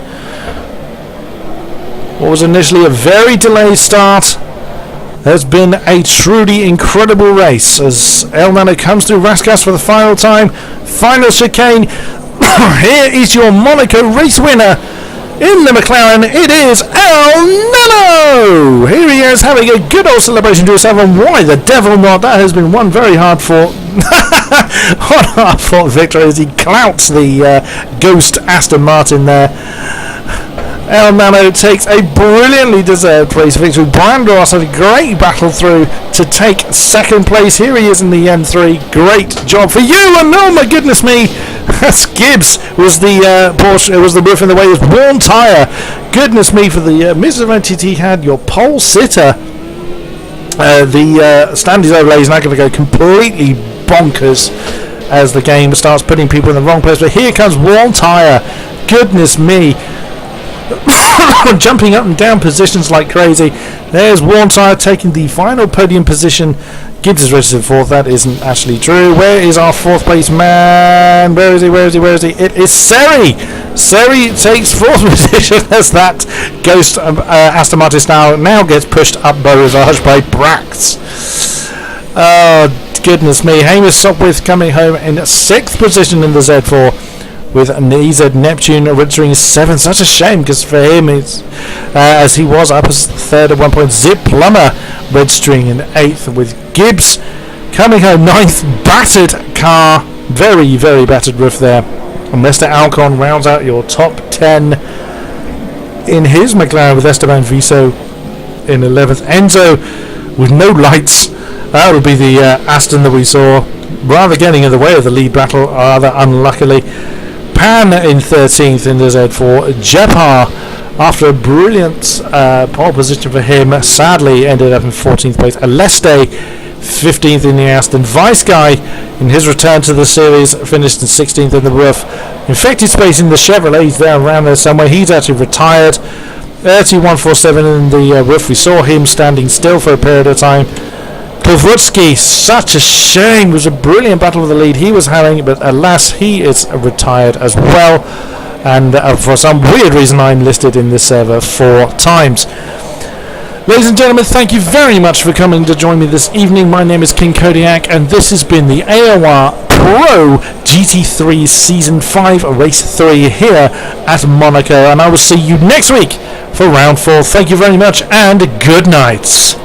What was initially a very delayed start has been a truly incredible race as El Nano comes through Raskas for the final time. Final chicane. Here is your Monaco race winner in the McLaren. It is El Nano. Here he is having a good old celebration to himself, and why the devil not? That has been one very hard fought victory as he clouts the ghost Aston Martin there. El Nano takes a brilliantly deserved race victory. Brian Ross had a great battle through to take 2nd place. Here he is in the M3. Great job for you, and oh my goodness me, Gibbs was the Porsche. It was the roof in the way. It was warm tyre. Goodness me, for the Mr. MTT had your pole sitter. The Standys overlay is now going to go completely bonkers as the game starts putting people in the wrong place. But here comes warm tyre. Goodness me. Jumping up and down positions like crazy. There's warm tyre taking the final podium position. Gibbs is registered 4th. That isn't actually true. Where is our 4th place man? Where is he? It is Seri. Seri takes 4th position as that ghost Aston Martin now gets pushed up Beau Rivage by Brax. Oh goodness me. Hamish Sopwith coming home in 6th position in the Z4. With EZ Neptune registering 7th. Such a shame, because for him, it's as he was up as 3rd at one point. Zip Plummer registering in 8th, with Gibbs coming home 9th. Battered car. Very, very battered roof there. And Mr. Alcon rounds out your top 10 in his McLaren with Esteban Viso in 11th. Enzo with no lights. That would be the Aston that we saw. Rather getting in the way of the lead battle, rather unluckily. Pan in 13th in the Z4. Jepar, after a brilliant pole position for him, sadly ended up in 14th place. Aleste, 15th in the Aston. Vice Guy, in his return to the series, finished in 16th in the roof. Infected Space in the Chevrolet, he's there around there somewhere. He's actually retired. 31.47 in the roof. We saw him standing still for a period of time. Kowalski, such a shame. It was a brilliant battle for the lead he was having, but alas, he is retired as well. And for some weird reason, I'm listed in this server 4 times. Ladies and gentlemen, thank you very much for coming to join me this evening. My name is King-Kodiak, and this has been the AOR Pro GT3 Season 5 Race 3 here at Monaco. And I will see you next week for round 4. Thank you very much, and good night.